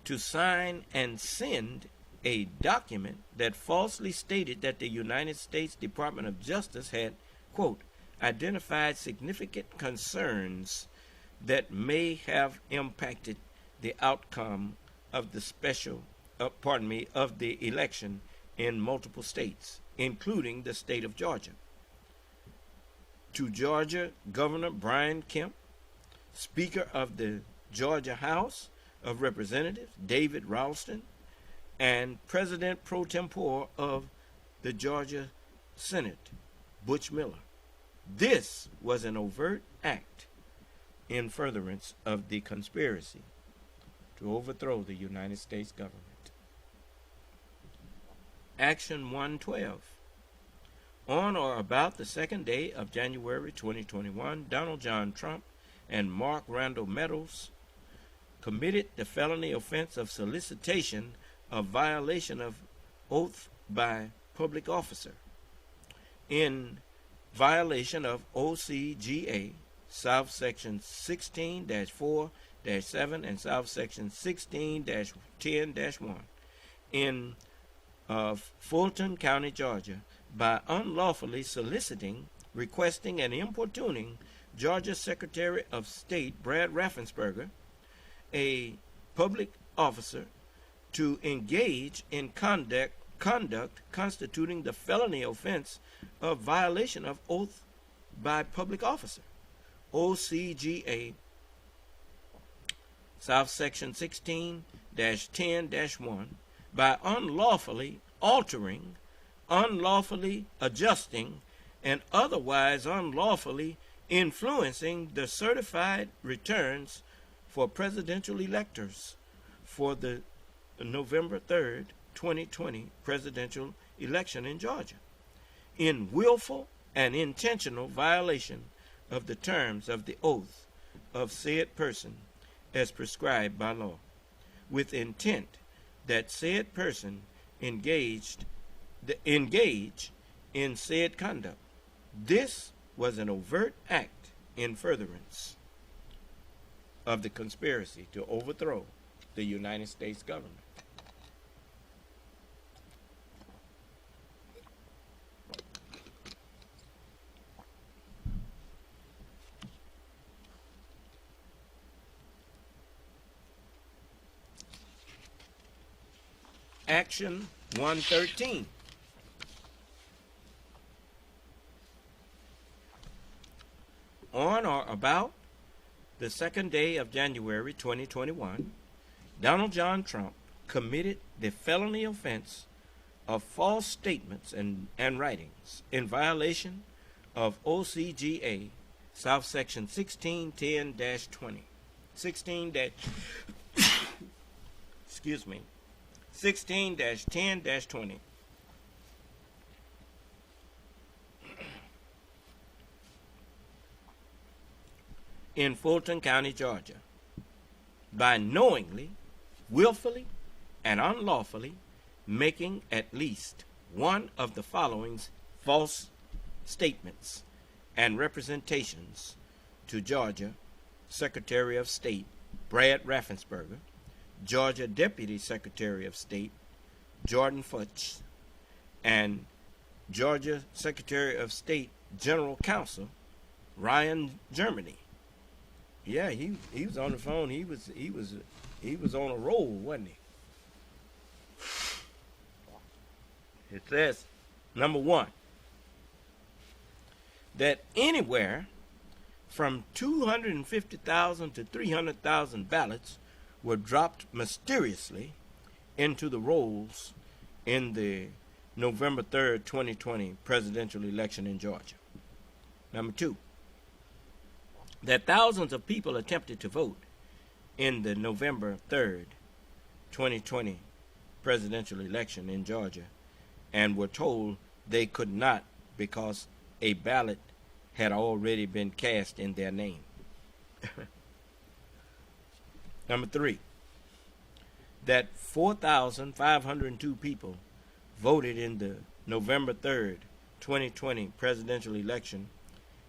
to sign and send a document that falsely stated that the United States Department of Justice had, quote, identified significant concerns that may have impacted the outcome of the of the election in multiple states, including the state of Georgia. To Georgia Governor Brian Kemp, Speaker of the Georgia House of Representatives David Ralston, and President pro tempore of the Georgia Senate Butch Miller. This was an overt act in furtherance of the conspiracy to overthrow the United States government. Action 112. On or about the second day of January 2021, Donald John Trump and Mark Randall Meadows committed the felony offense of solicitation of violation of oath by public officer in violation of OCGA South Section 16-4-7 and South Section 16-10-1 in Fulton County, Georgia, by unlawfully soliciting, requesting, and importuning Georgia Secretary of State Brad Raffensperger, a public officer, to engage in conduct constituting the felony offense of violation of oath by public officer, OCGA South Section 16-4-7 10-1 by unlawfully altering, unlawfully adjusting, and otherwise unlawfully influencing the certified returns for presidential electors for the November 3rd, 2020 presidential election in Georgia, in willful and intentional violation of the terms of the oath of said person as prescribed by law, with intent that said person engage in said conduct. This was an overt act in furtherance of the conspiracy to overthrow the United States government. Action 113. On or about the second day of January 2021, Donald John Trump committed the felony offense of false statements and writings in violation of OCGA South Section 1610-20. 16-10-20. In Fulton County, Georgia, by knowingly, willfully, and unlawfully making at least one of the following false statements and representations to Georgia Secretary of State Brad Raffensperger, Georgia Deputy Secretary of State Jordan Futch, and Georgia Secretary of State General Counsel Ryan Germany. Yeah, he was on the phone. He was on a roll, wasn't he? It says, number one, that anywhere from 250,000 to 300,000 ballots were dropped mysteriously into the rolls in the November 3rd, 2020 presidential election in Georgia. Number two, that thousands of people attempted to vote in the November 3rd, 2020 presidential election in Georgia and were told they could not because a ballot had already been cast in their name. Number three, that 4,502 people voted in the November 3rd, 2020 presidential election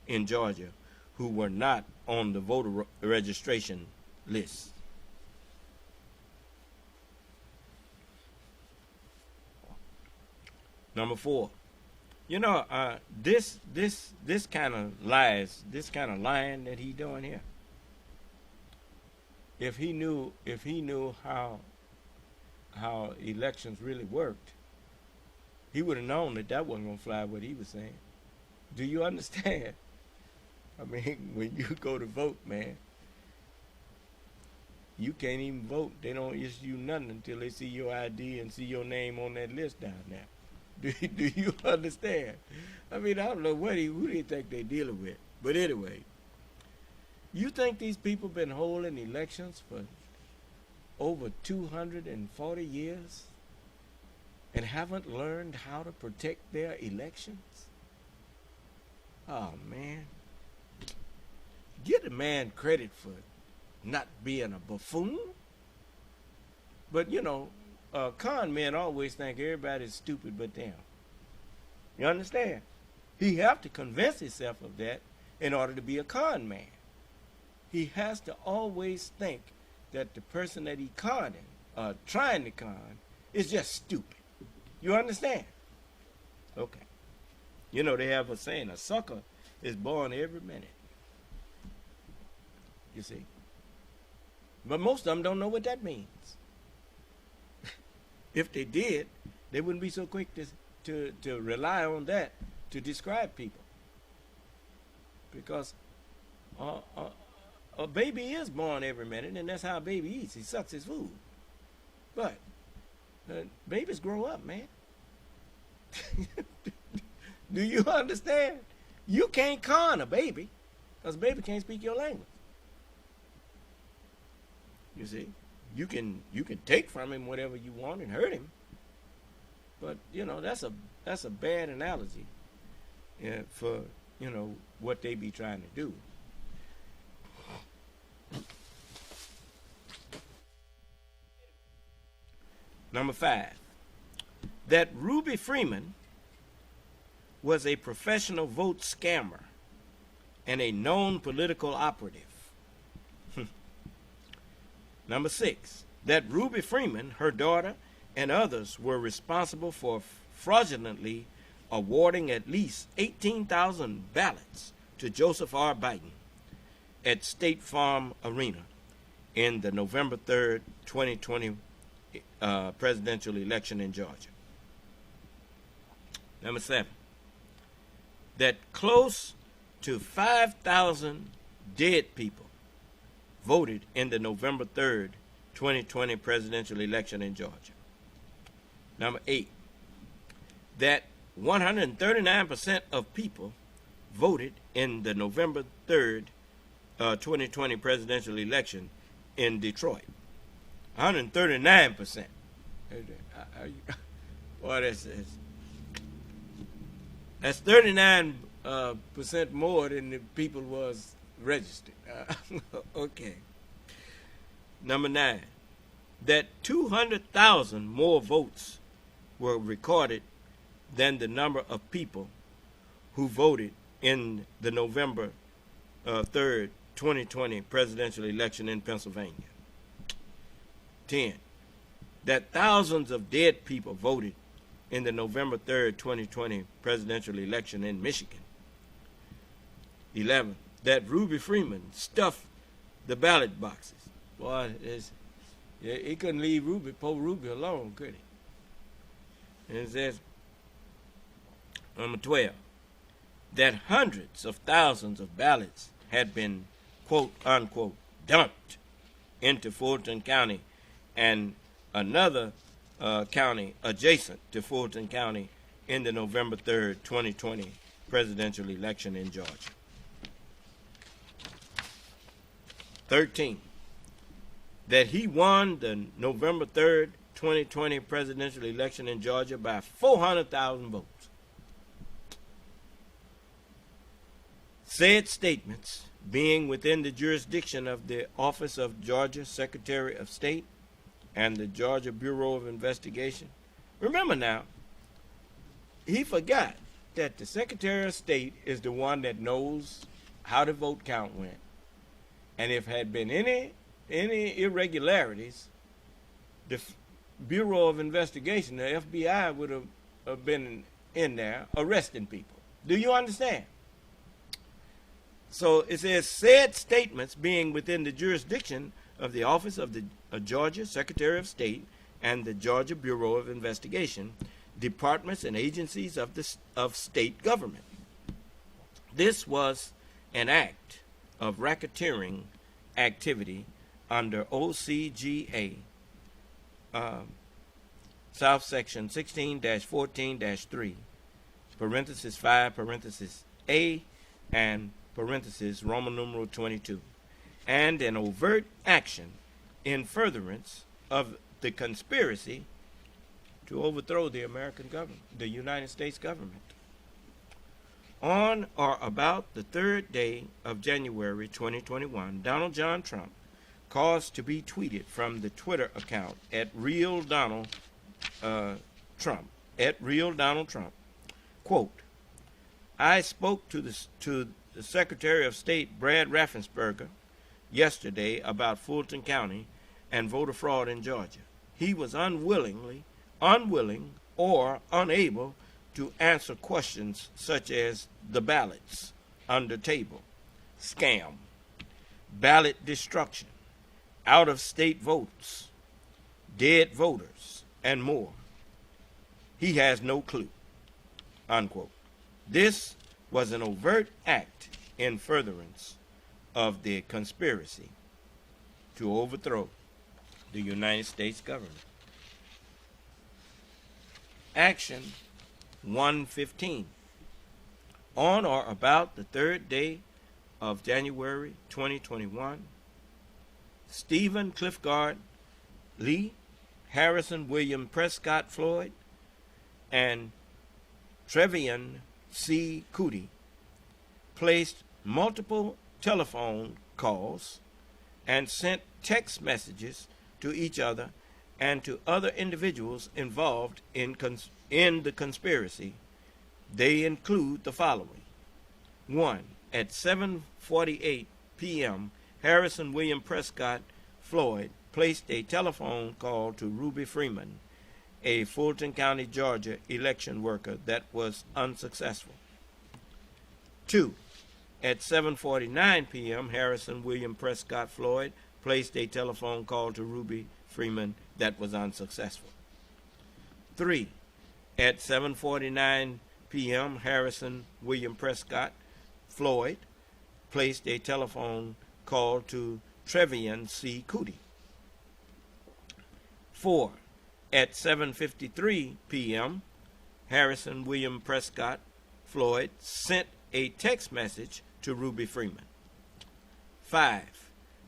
in Georgia who were not on the voter registration list. Number four, this kind of lies, this kind of lying that he doing here. If he knew how elections really worked, he would have known that wasn't gonna fly what he was saying. Do you understand? I mean, when you go to vote, man, you can't even vote. They don't issue you nothing until they see your ID and see your name on that list down there. Do you understand? I mean, I don't know who do you think they're dealing with. But anyway, you think these people been holding elections for over 240 years and haven't learned how to protect their elections? Oh, man. Give the man credit for not being a buffoon. But, con men always think everybody's stupid but them. You understand? He have to convince himself of that in order to be a con man. He has to always think that the person that he conning, trying to con, is just stupid. You understand? Okay. They have a saying, a sucker is born every minute. You see? But most of them don't know what that means. If they did, they wouldn't be so quick to rely on that to describe people. Because a baby is born every minute, and that's how a baby eats. He sucks his food. But babies grow up, man. Do you understand? You can't con a baby because a baby can't speak your language. You see, you can take from him whatever you want and hurt him, but you know that's a bad analogy for what they be trying to do. Number 5, that Ruby Freeman was a professional vote scammer and a known political operative. Number 6, that Ruby Freeman, her daughter, and others were responsible for fraudulently awarding at least 18,000 ballots to Joseph R. Biden at State Farm Arena in the November 3rd, 2020 presidential election in Georgia. Number 7, that close to 5,000 dead people voted in the November 3rd, 2020 presidential election in Georgia. Number 8, that 139% of people voted in the November 3rd, 2020 presidential election in Detroit. 139%. Boy, that's 39% more than the people was registered. Okay. Number 9, that 200,000 more votes were recorded than the number of people who voted in the November 3rd, 2020 presidential election in Pennsylvania. 10, that thousands of dead people voted in the November 3rd, 2020 presidential election in Michigan. 11, that Ruby Freeman stuffed the ballot boxes. Boy, he couldn't leave poor Ruby alone, could he? And it says, number 12, that hundreds of thousands of ballots had been, quote, unquote, dumped into Fulton County and another county adjacent to Fulton County in the November 3rd, 2020 presidential election in Georgia. 13, that he won the November 3rd, 2020 presidential election in Georgia by 400,000 votes. Said statements being within the jurisdiction of the Office of Georgia Secretary of State and the Georgia Bureau of Investigation. Remember now, he forgot that the Secretary of State is the one that knows how the vote count went. And if had been any irregularities, the Bureau of Investigation, the FBI, would have been in there arresting people. Do you understand? So it says, said statements being within the jurisdiction of the Office of the Georgia Secretary of State and the Georgia Bureau of Investigation, departments and agencies of state government. This was an act of racketeering activity under OCGA, South Section 16-14-3, parenthesis 5, parenthesis A, and parenthesis Roman numeral 22, and an overt action in furtherance of the conspiracy to overthrow the American government, the United States government. On or about the 3rd day of January 2021, Donald John Trump caused to be tweeted from the Twitter account @RealDonaldTrump, @RealDonaldTrump, quote, I spoke to the Secretary of State, Brad Raffensperger, yesterday about Fulton County and voter fraud in Georgia. He was unwilling or unable to answer questions such as the ballots under table, scam, ballot destruction, out-of-state votes, dead voters, and more. He has no clue, unquote. This was an overt act in furtherance of the conspiracy to overthrow the United States government. Action 115. On or about the third day of January 2021, Stephen Clifford Lee, Harrison William Prescott Floyd, and Trevian C. Cootie placed multiple telephone calls and sent text messages to each other and to other individuals involved in the conspiracy. They include the following. 1. At 7:48 p.m., Harrison William Prescott Floyd placed a telephone call to Ruby Freeman, a Fulton County, Georgia election worker that was unsuccessful. 2. At 7:49 p.m., Harrison William Prescott Floyd placed a telephone call to Ruby Freeman that was unsuccessful. 3. At 7:49 p.m., Harrison William Prescott Floyd placed a telephone call to Trevian C. Cootie. 4. At 7:53 p.m., Harrison William Prescott Floyd sent a text message to Ruby Freeman. 5.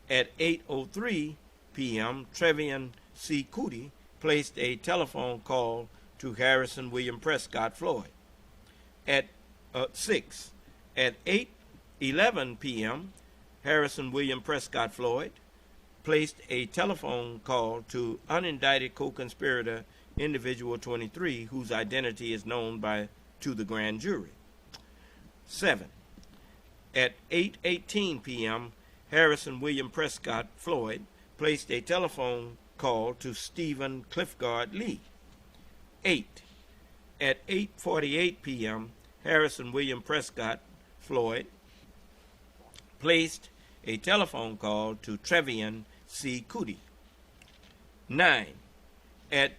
At 8:03 p.m., Trevian C. Cootie placed a telephone call to Harrison William Prescott Floyd. At 6. At 8:11 p.m., Harrison William Prescott Floyd placed a telephone call to unindicted co-conspirator individual 23, whose identity is known to the grand jury. 7. At 8:18 p.m., Harrison William Prescott Floyd placed a telephone call to Stephen Clifford Lee. 8. At 8:48 p.m., Harrison William Prescott Floyd placed a telephone call to Trevian C. Cootie. 9. At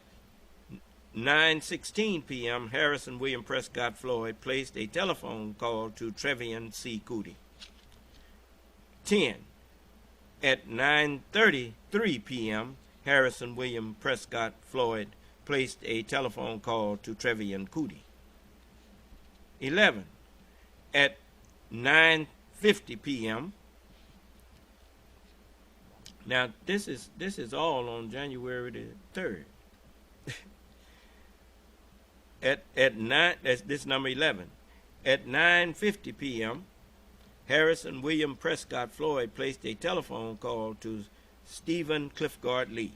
9:16 p.m., Harrison William Prescott Floyd placed a telephone call to Trevian C. Cootie. 10. At 9:33 p.m., Harrison William Prescott Floyd placed a telephone call to Trevian Cootie. 11. At 9:50 p.m. Now this is all on January the 3rd. At 9, this number 11. At 9:50 p.m., Harrison William Prescott Floyd placed a telephone call to Stephen Clifford Lee.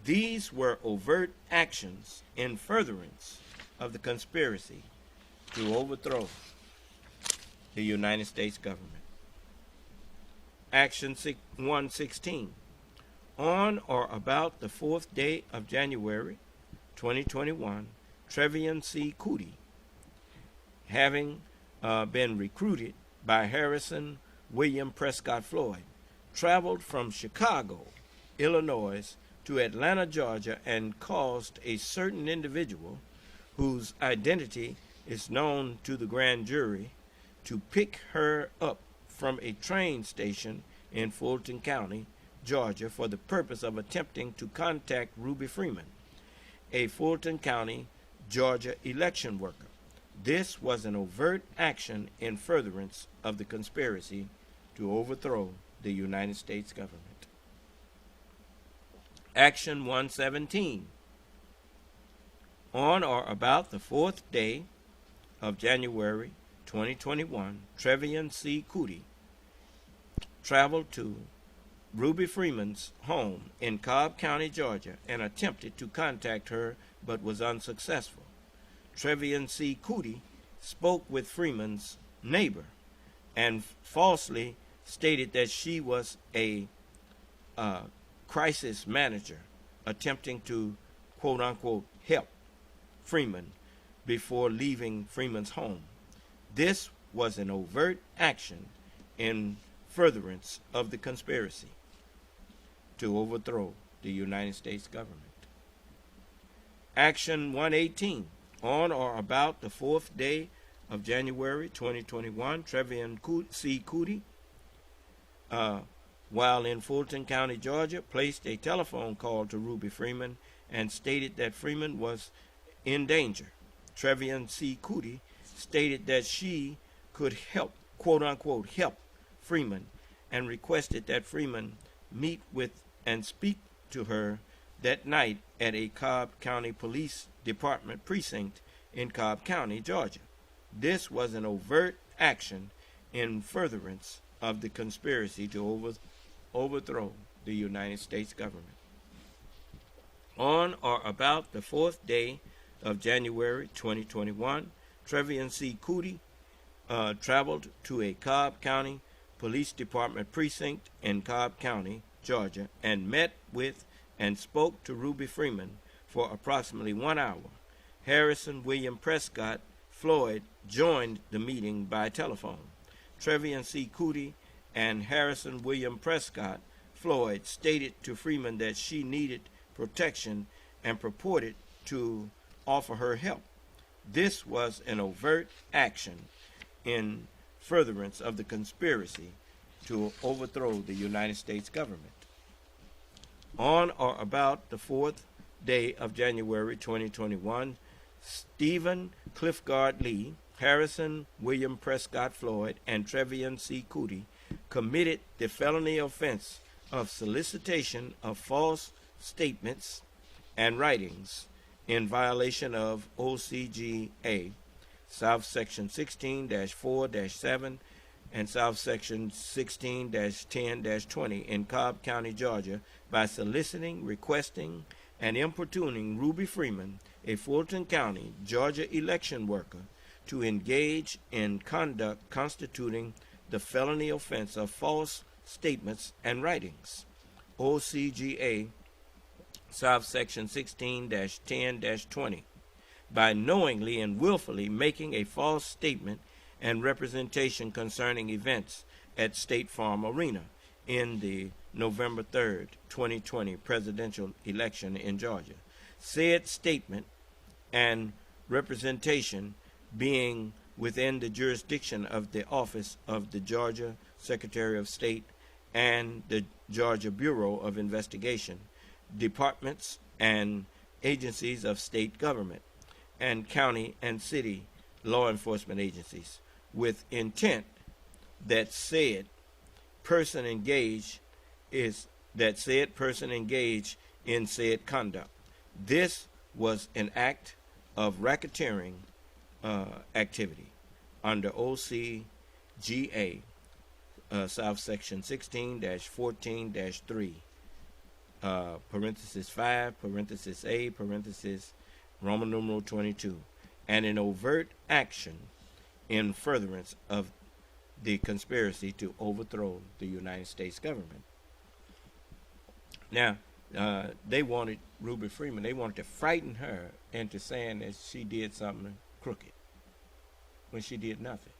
These were overt actions in furtherance of the conspiracy to overthrow the United States government. Action 116. On or about the 4th day of January 2021, Trevian C. Cootie, having been recruited by Harrison William Prescott Floyd, traveled from Chicago, Illinois, to Atlanta, Georgia, and caused a certain individual whose identity is known to the grand jury to pick her up from a train station in Fulton County, Georgia, for the purpose of attempting to contact Ruby Freeman, a Fulton County, Georgia election worker. This was an overt action in furtherance of the conspiracy to overthrow the United States government. Action 117. On or about the 4th day of January 2021, Trevian C. Cootie traveled to Ruby Freeman's home in Cobb County, Georgia, and attempted to contact her but was unsuccessful. Trevian C. Cootie spoke with Freeman's neighbor and falsely stated that she was a crisis manager attempting to, quote-unquote, help Freeman before leaving Freeman's home. This was an overt action in furtherance of the conspiracy to overthrow the United States government. Action 118. On or about the 4th day of January 2021, Trevian C. Cootie, while in Fulton County, Georgia, placed a telephone call to Ruby Freeman and stated that Freeman was in danger. Trevian C. Cootie stated that she could help, quote unquote, help Freeman, and requested that Freeman meet with and speak to her that night at a Cobb County Police Department precinct in Cobb County, Georgia. This was an overt action in furtherance of the conspiracy to overthrow the United States government. On or about the 4th day of January 2021, Trevian C. Cootie traveled to a Cobb County Police Department precinct in Cobb County, Georgia, and met with and spoke to Ruby Freeman for approximately 1 hour. Harrison William Prescott Floyd joined the meeting by telephone. Trevian C. Cootie and Harrison William Prescott Floyd stated to Freeman that she needed protection and purported to offer her help. This was an overt action in furtherance of the conspiracy to overthrow the United States government. On or about the 4th day of January 2021, Stephen Cliffgard Lee, Harrison William Prescott Floyd, and Trevian C. Cootie committed the felony offense of solicitation of false statements and writings in violation of OCGA, South Section 16-4-7 and South Section 16-10-20 in Cobb County, Georgia, by soliciting, requesting, and importuning Ruby Freeman, a Fulton County, Georgia election worker, to engage in conduct constituting the felony offense of false statements and writings, OCGA, South Section 16-10-20, by knowingly and willfully making a false statement and representation concerning events at State Farm Arena in the November 3rd, 2020 presidential election in Georgia. Said statement and representation being within the jurisdiction of the Office of the Georgia Secretary of State and the Georgia Bureau of Investigation, departments and agencies of state government, and county and city law enforcement agencies, with intent that said person engage in said conduct. This was an act of racketeering activity under OCGA, South Section 16-14-3, parenthesis 5, parenthesis A, parenthesis Roman numeral 22, and an overt action in furtherance of the conspiracy to overthrow the United States government. Now, they wanted Ruby Freeman, they wanted to frighten her into saying that she did something crooked when she did nothing.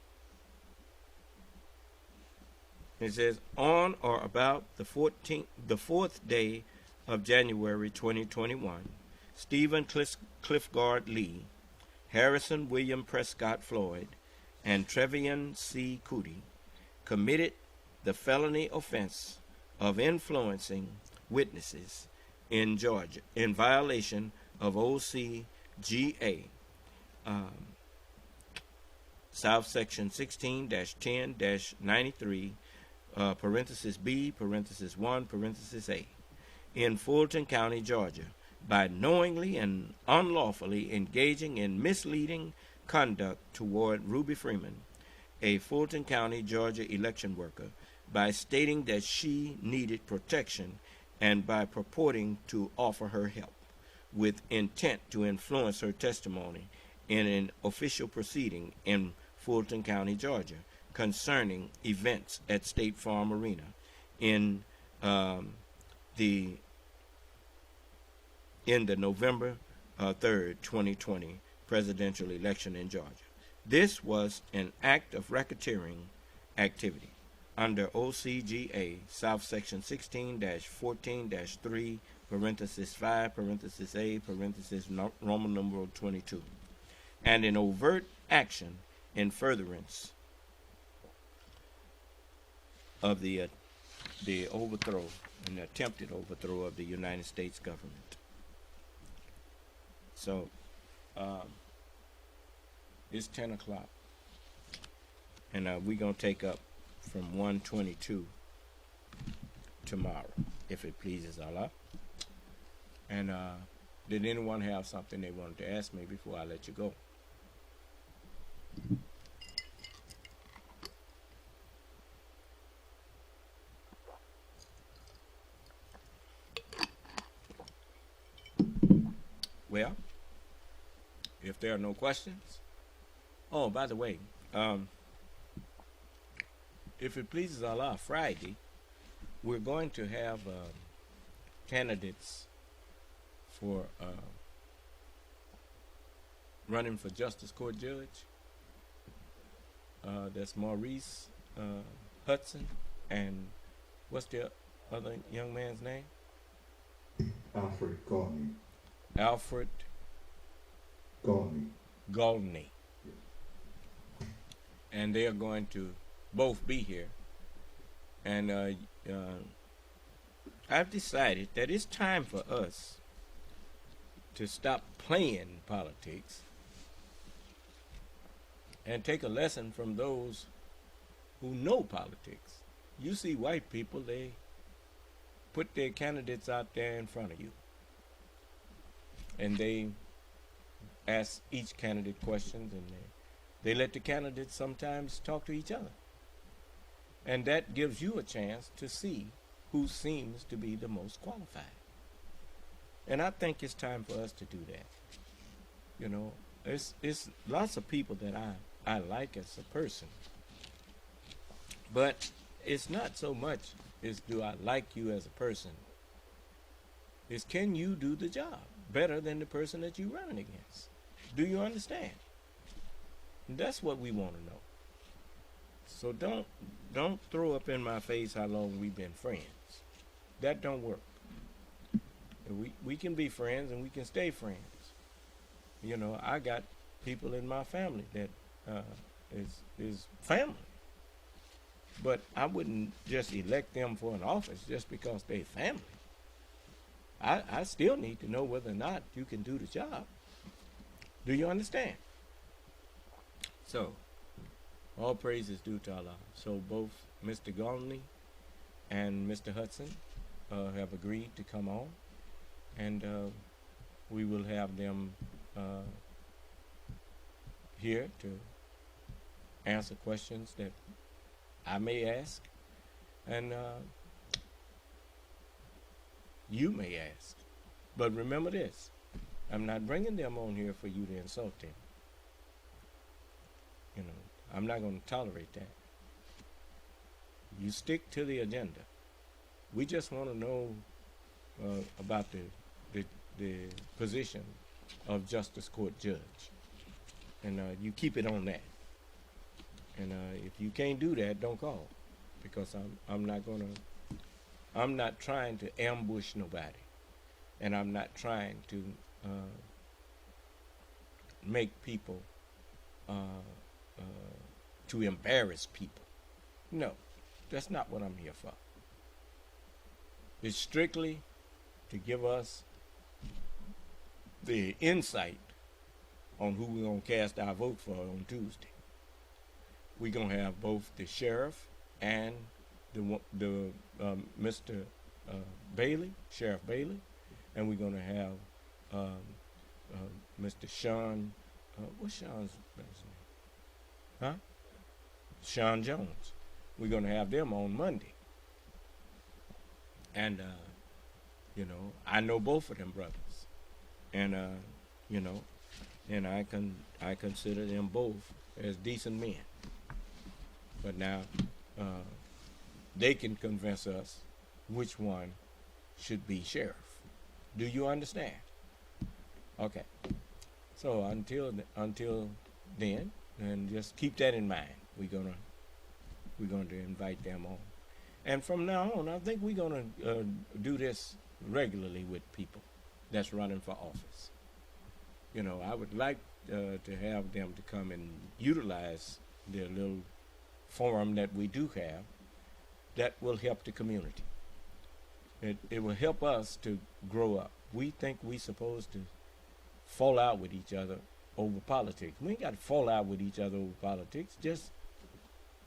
It says, on or about the 4th day of January 2021, Stephen Cliffgard Lee, Harrison William Prescott Floyd, and Trevian C. Cootie committed the felony offense of influencing witnesses in Georgia in violation of OCGA, South Section 16-10-93, parenthesis B, parenthesis 1, parenthesis A, in Fulton County, Georgia, by knowingly and unlawfully engaging in misleading conduct toward Ruby Freeman, a Fulton County, Georgia election worker, by stating that she needed protection and by purporting to offer her help, with intent to influence her testimony in an official proceeding in Fulton County, Georgia, concerning events at State Farm Arena in the November 3rd, 2020 presidential election in Georgia. This was an act of racketeering activity under OCGA, South Section 16-14-3, parenthesis 5, parenthesis A, parenthesis Roman numeral 22, and an overt action in furtherance of the overthrow and the attempted overthrow of the United States government. So It's 10 o'clock. And we're going to take up from 1:22 tomorrow, if it pleases Allah. And did anyone have something they wanted to ask me before I let you go? Well, if there are no questions. Oh, by the way, if it pleases Allah, Friday, we're going to have candidates for running for Justice Court Judge. That's Maurice Hudson, and what's the other young man's name? Alfred Galtney. Alfred Galtney. Galtney. And they are going to both be here. And I've decided that it's time for us to stop playing politics and take a lesson from those who know politics. You see white people, they put their candidates out there in front of you. And they ask each candidate questions, and they let the candidates sometimes talk to each other. And that gives you a chance to see who seems to be the most qualified. And I think it's time for us to do that. You know, it's lots of people that I like as a person. But it's not so much as do I like you as a person. It's can you do the job better than the person that you're running against? Do you understand? And that's what we want to know. So don't throw up in my face how long we've been friends. That don't work. We can be friends and we can stay friends. You know, I got people in my family that is family. But I wouldn't just elect them for an office just because they're family. I still need to know whether or not you can do the job. Do you understand? So, all praise is due to Allah. So both Mr. Galtney and Mr. Hudson have agreed to come on, and we will have them here to answer questions that I may ask, and you may ask. But remember this, I'm not bringing them on here for you to insult them. You know, I'm not going to tolerate that. You stick to the agenda. We just want to know about the position of Justice Court Judge. And you keep it on that. And if you can't do that, don't call. Because I'm not trying to ambush nobody. And I'm not trying to make people to embarrass people. No, that's not what I'm here for. It's strictly to give us the insight on who we're going to cast our vote for on Tuesday. We're going to have both the sheriff and the Mr. Bailey, Sheriff Bailey, and we're going to have Mr. Sean, what's Sean's last name? Huh? Sean Jones. We're going to have them on Monday. And, you know, I know both of them brothers. And, you know, and I consider them both as decent men. But now, they can convince us which one should be sheriff. Do you understand? Okay. So until then, and just keep that in mind. We're going to invite them on. And from now on, I think we're going to do this regularly with people that's running for office. You know, I would like to have them to come and utilize their little forum that we do have that will help the community. It will help us to grow up. We think we're supposed to fall out with each other over politics. We ain't got to fall out with each other over politics. Just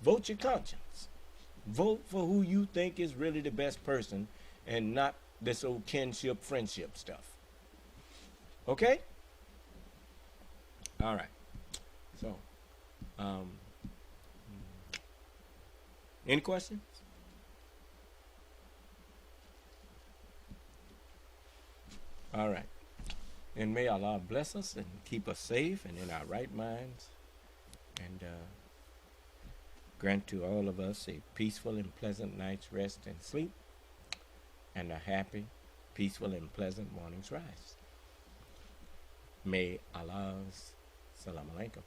vote your conscience. Vote for who you think is really the best person and not this old kinship, friendship stuff. Okay? All right. So, any questions? All right. And may Allah bless us and keep us safe and in our right minds, and grant to all of us a peaceful and pleasant night's rest and sleep, and a happy, peaceful and pleasant morning's rise. May Allah's salam alaikum.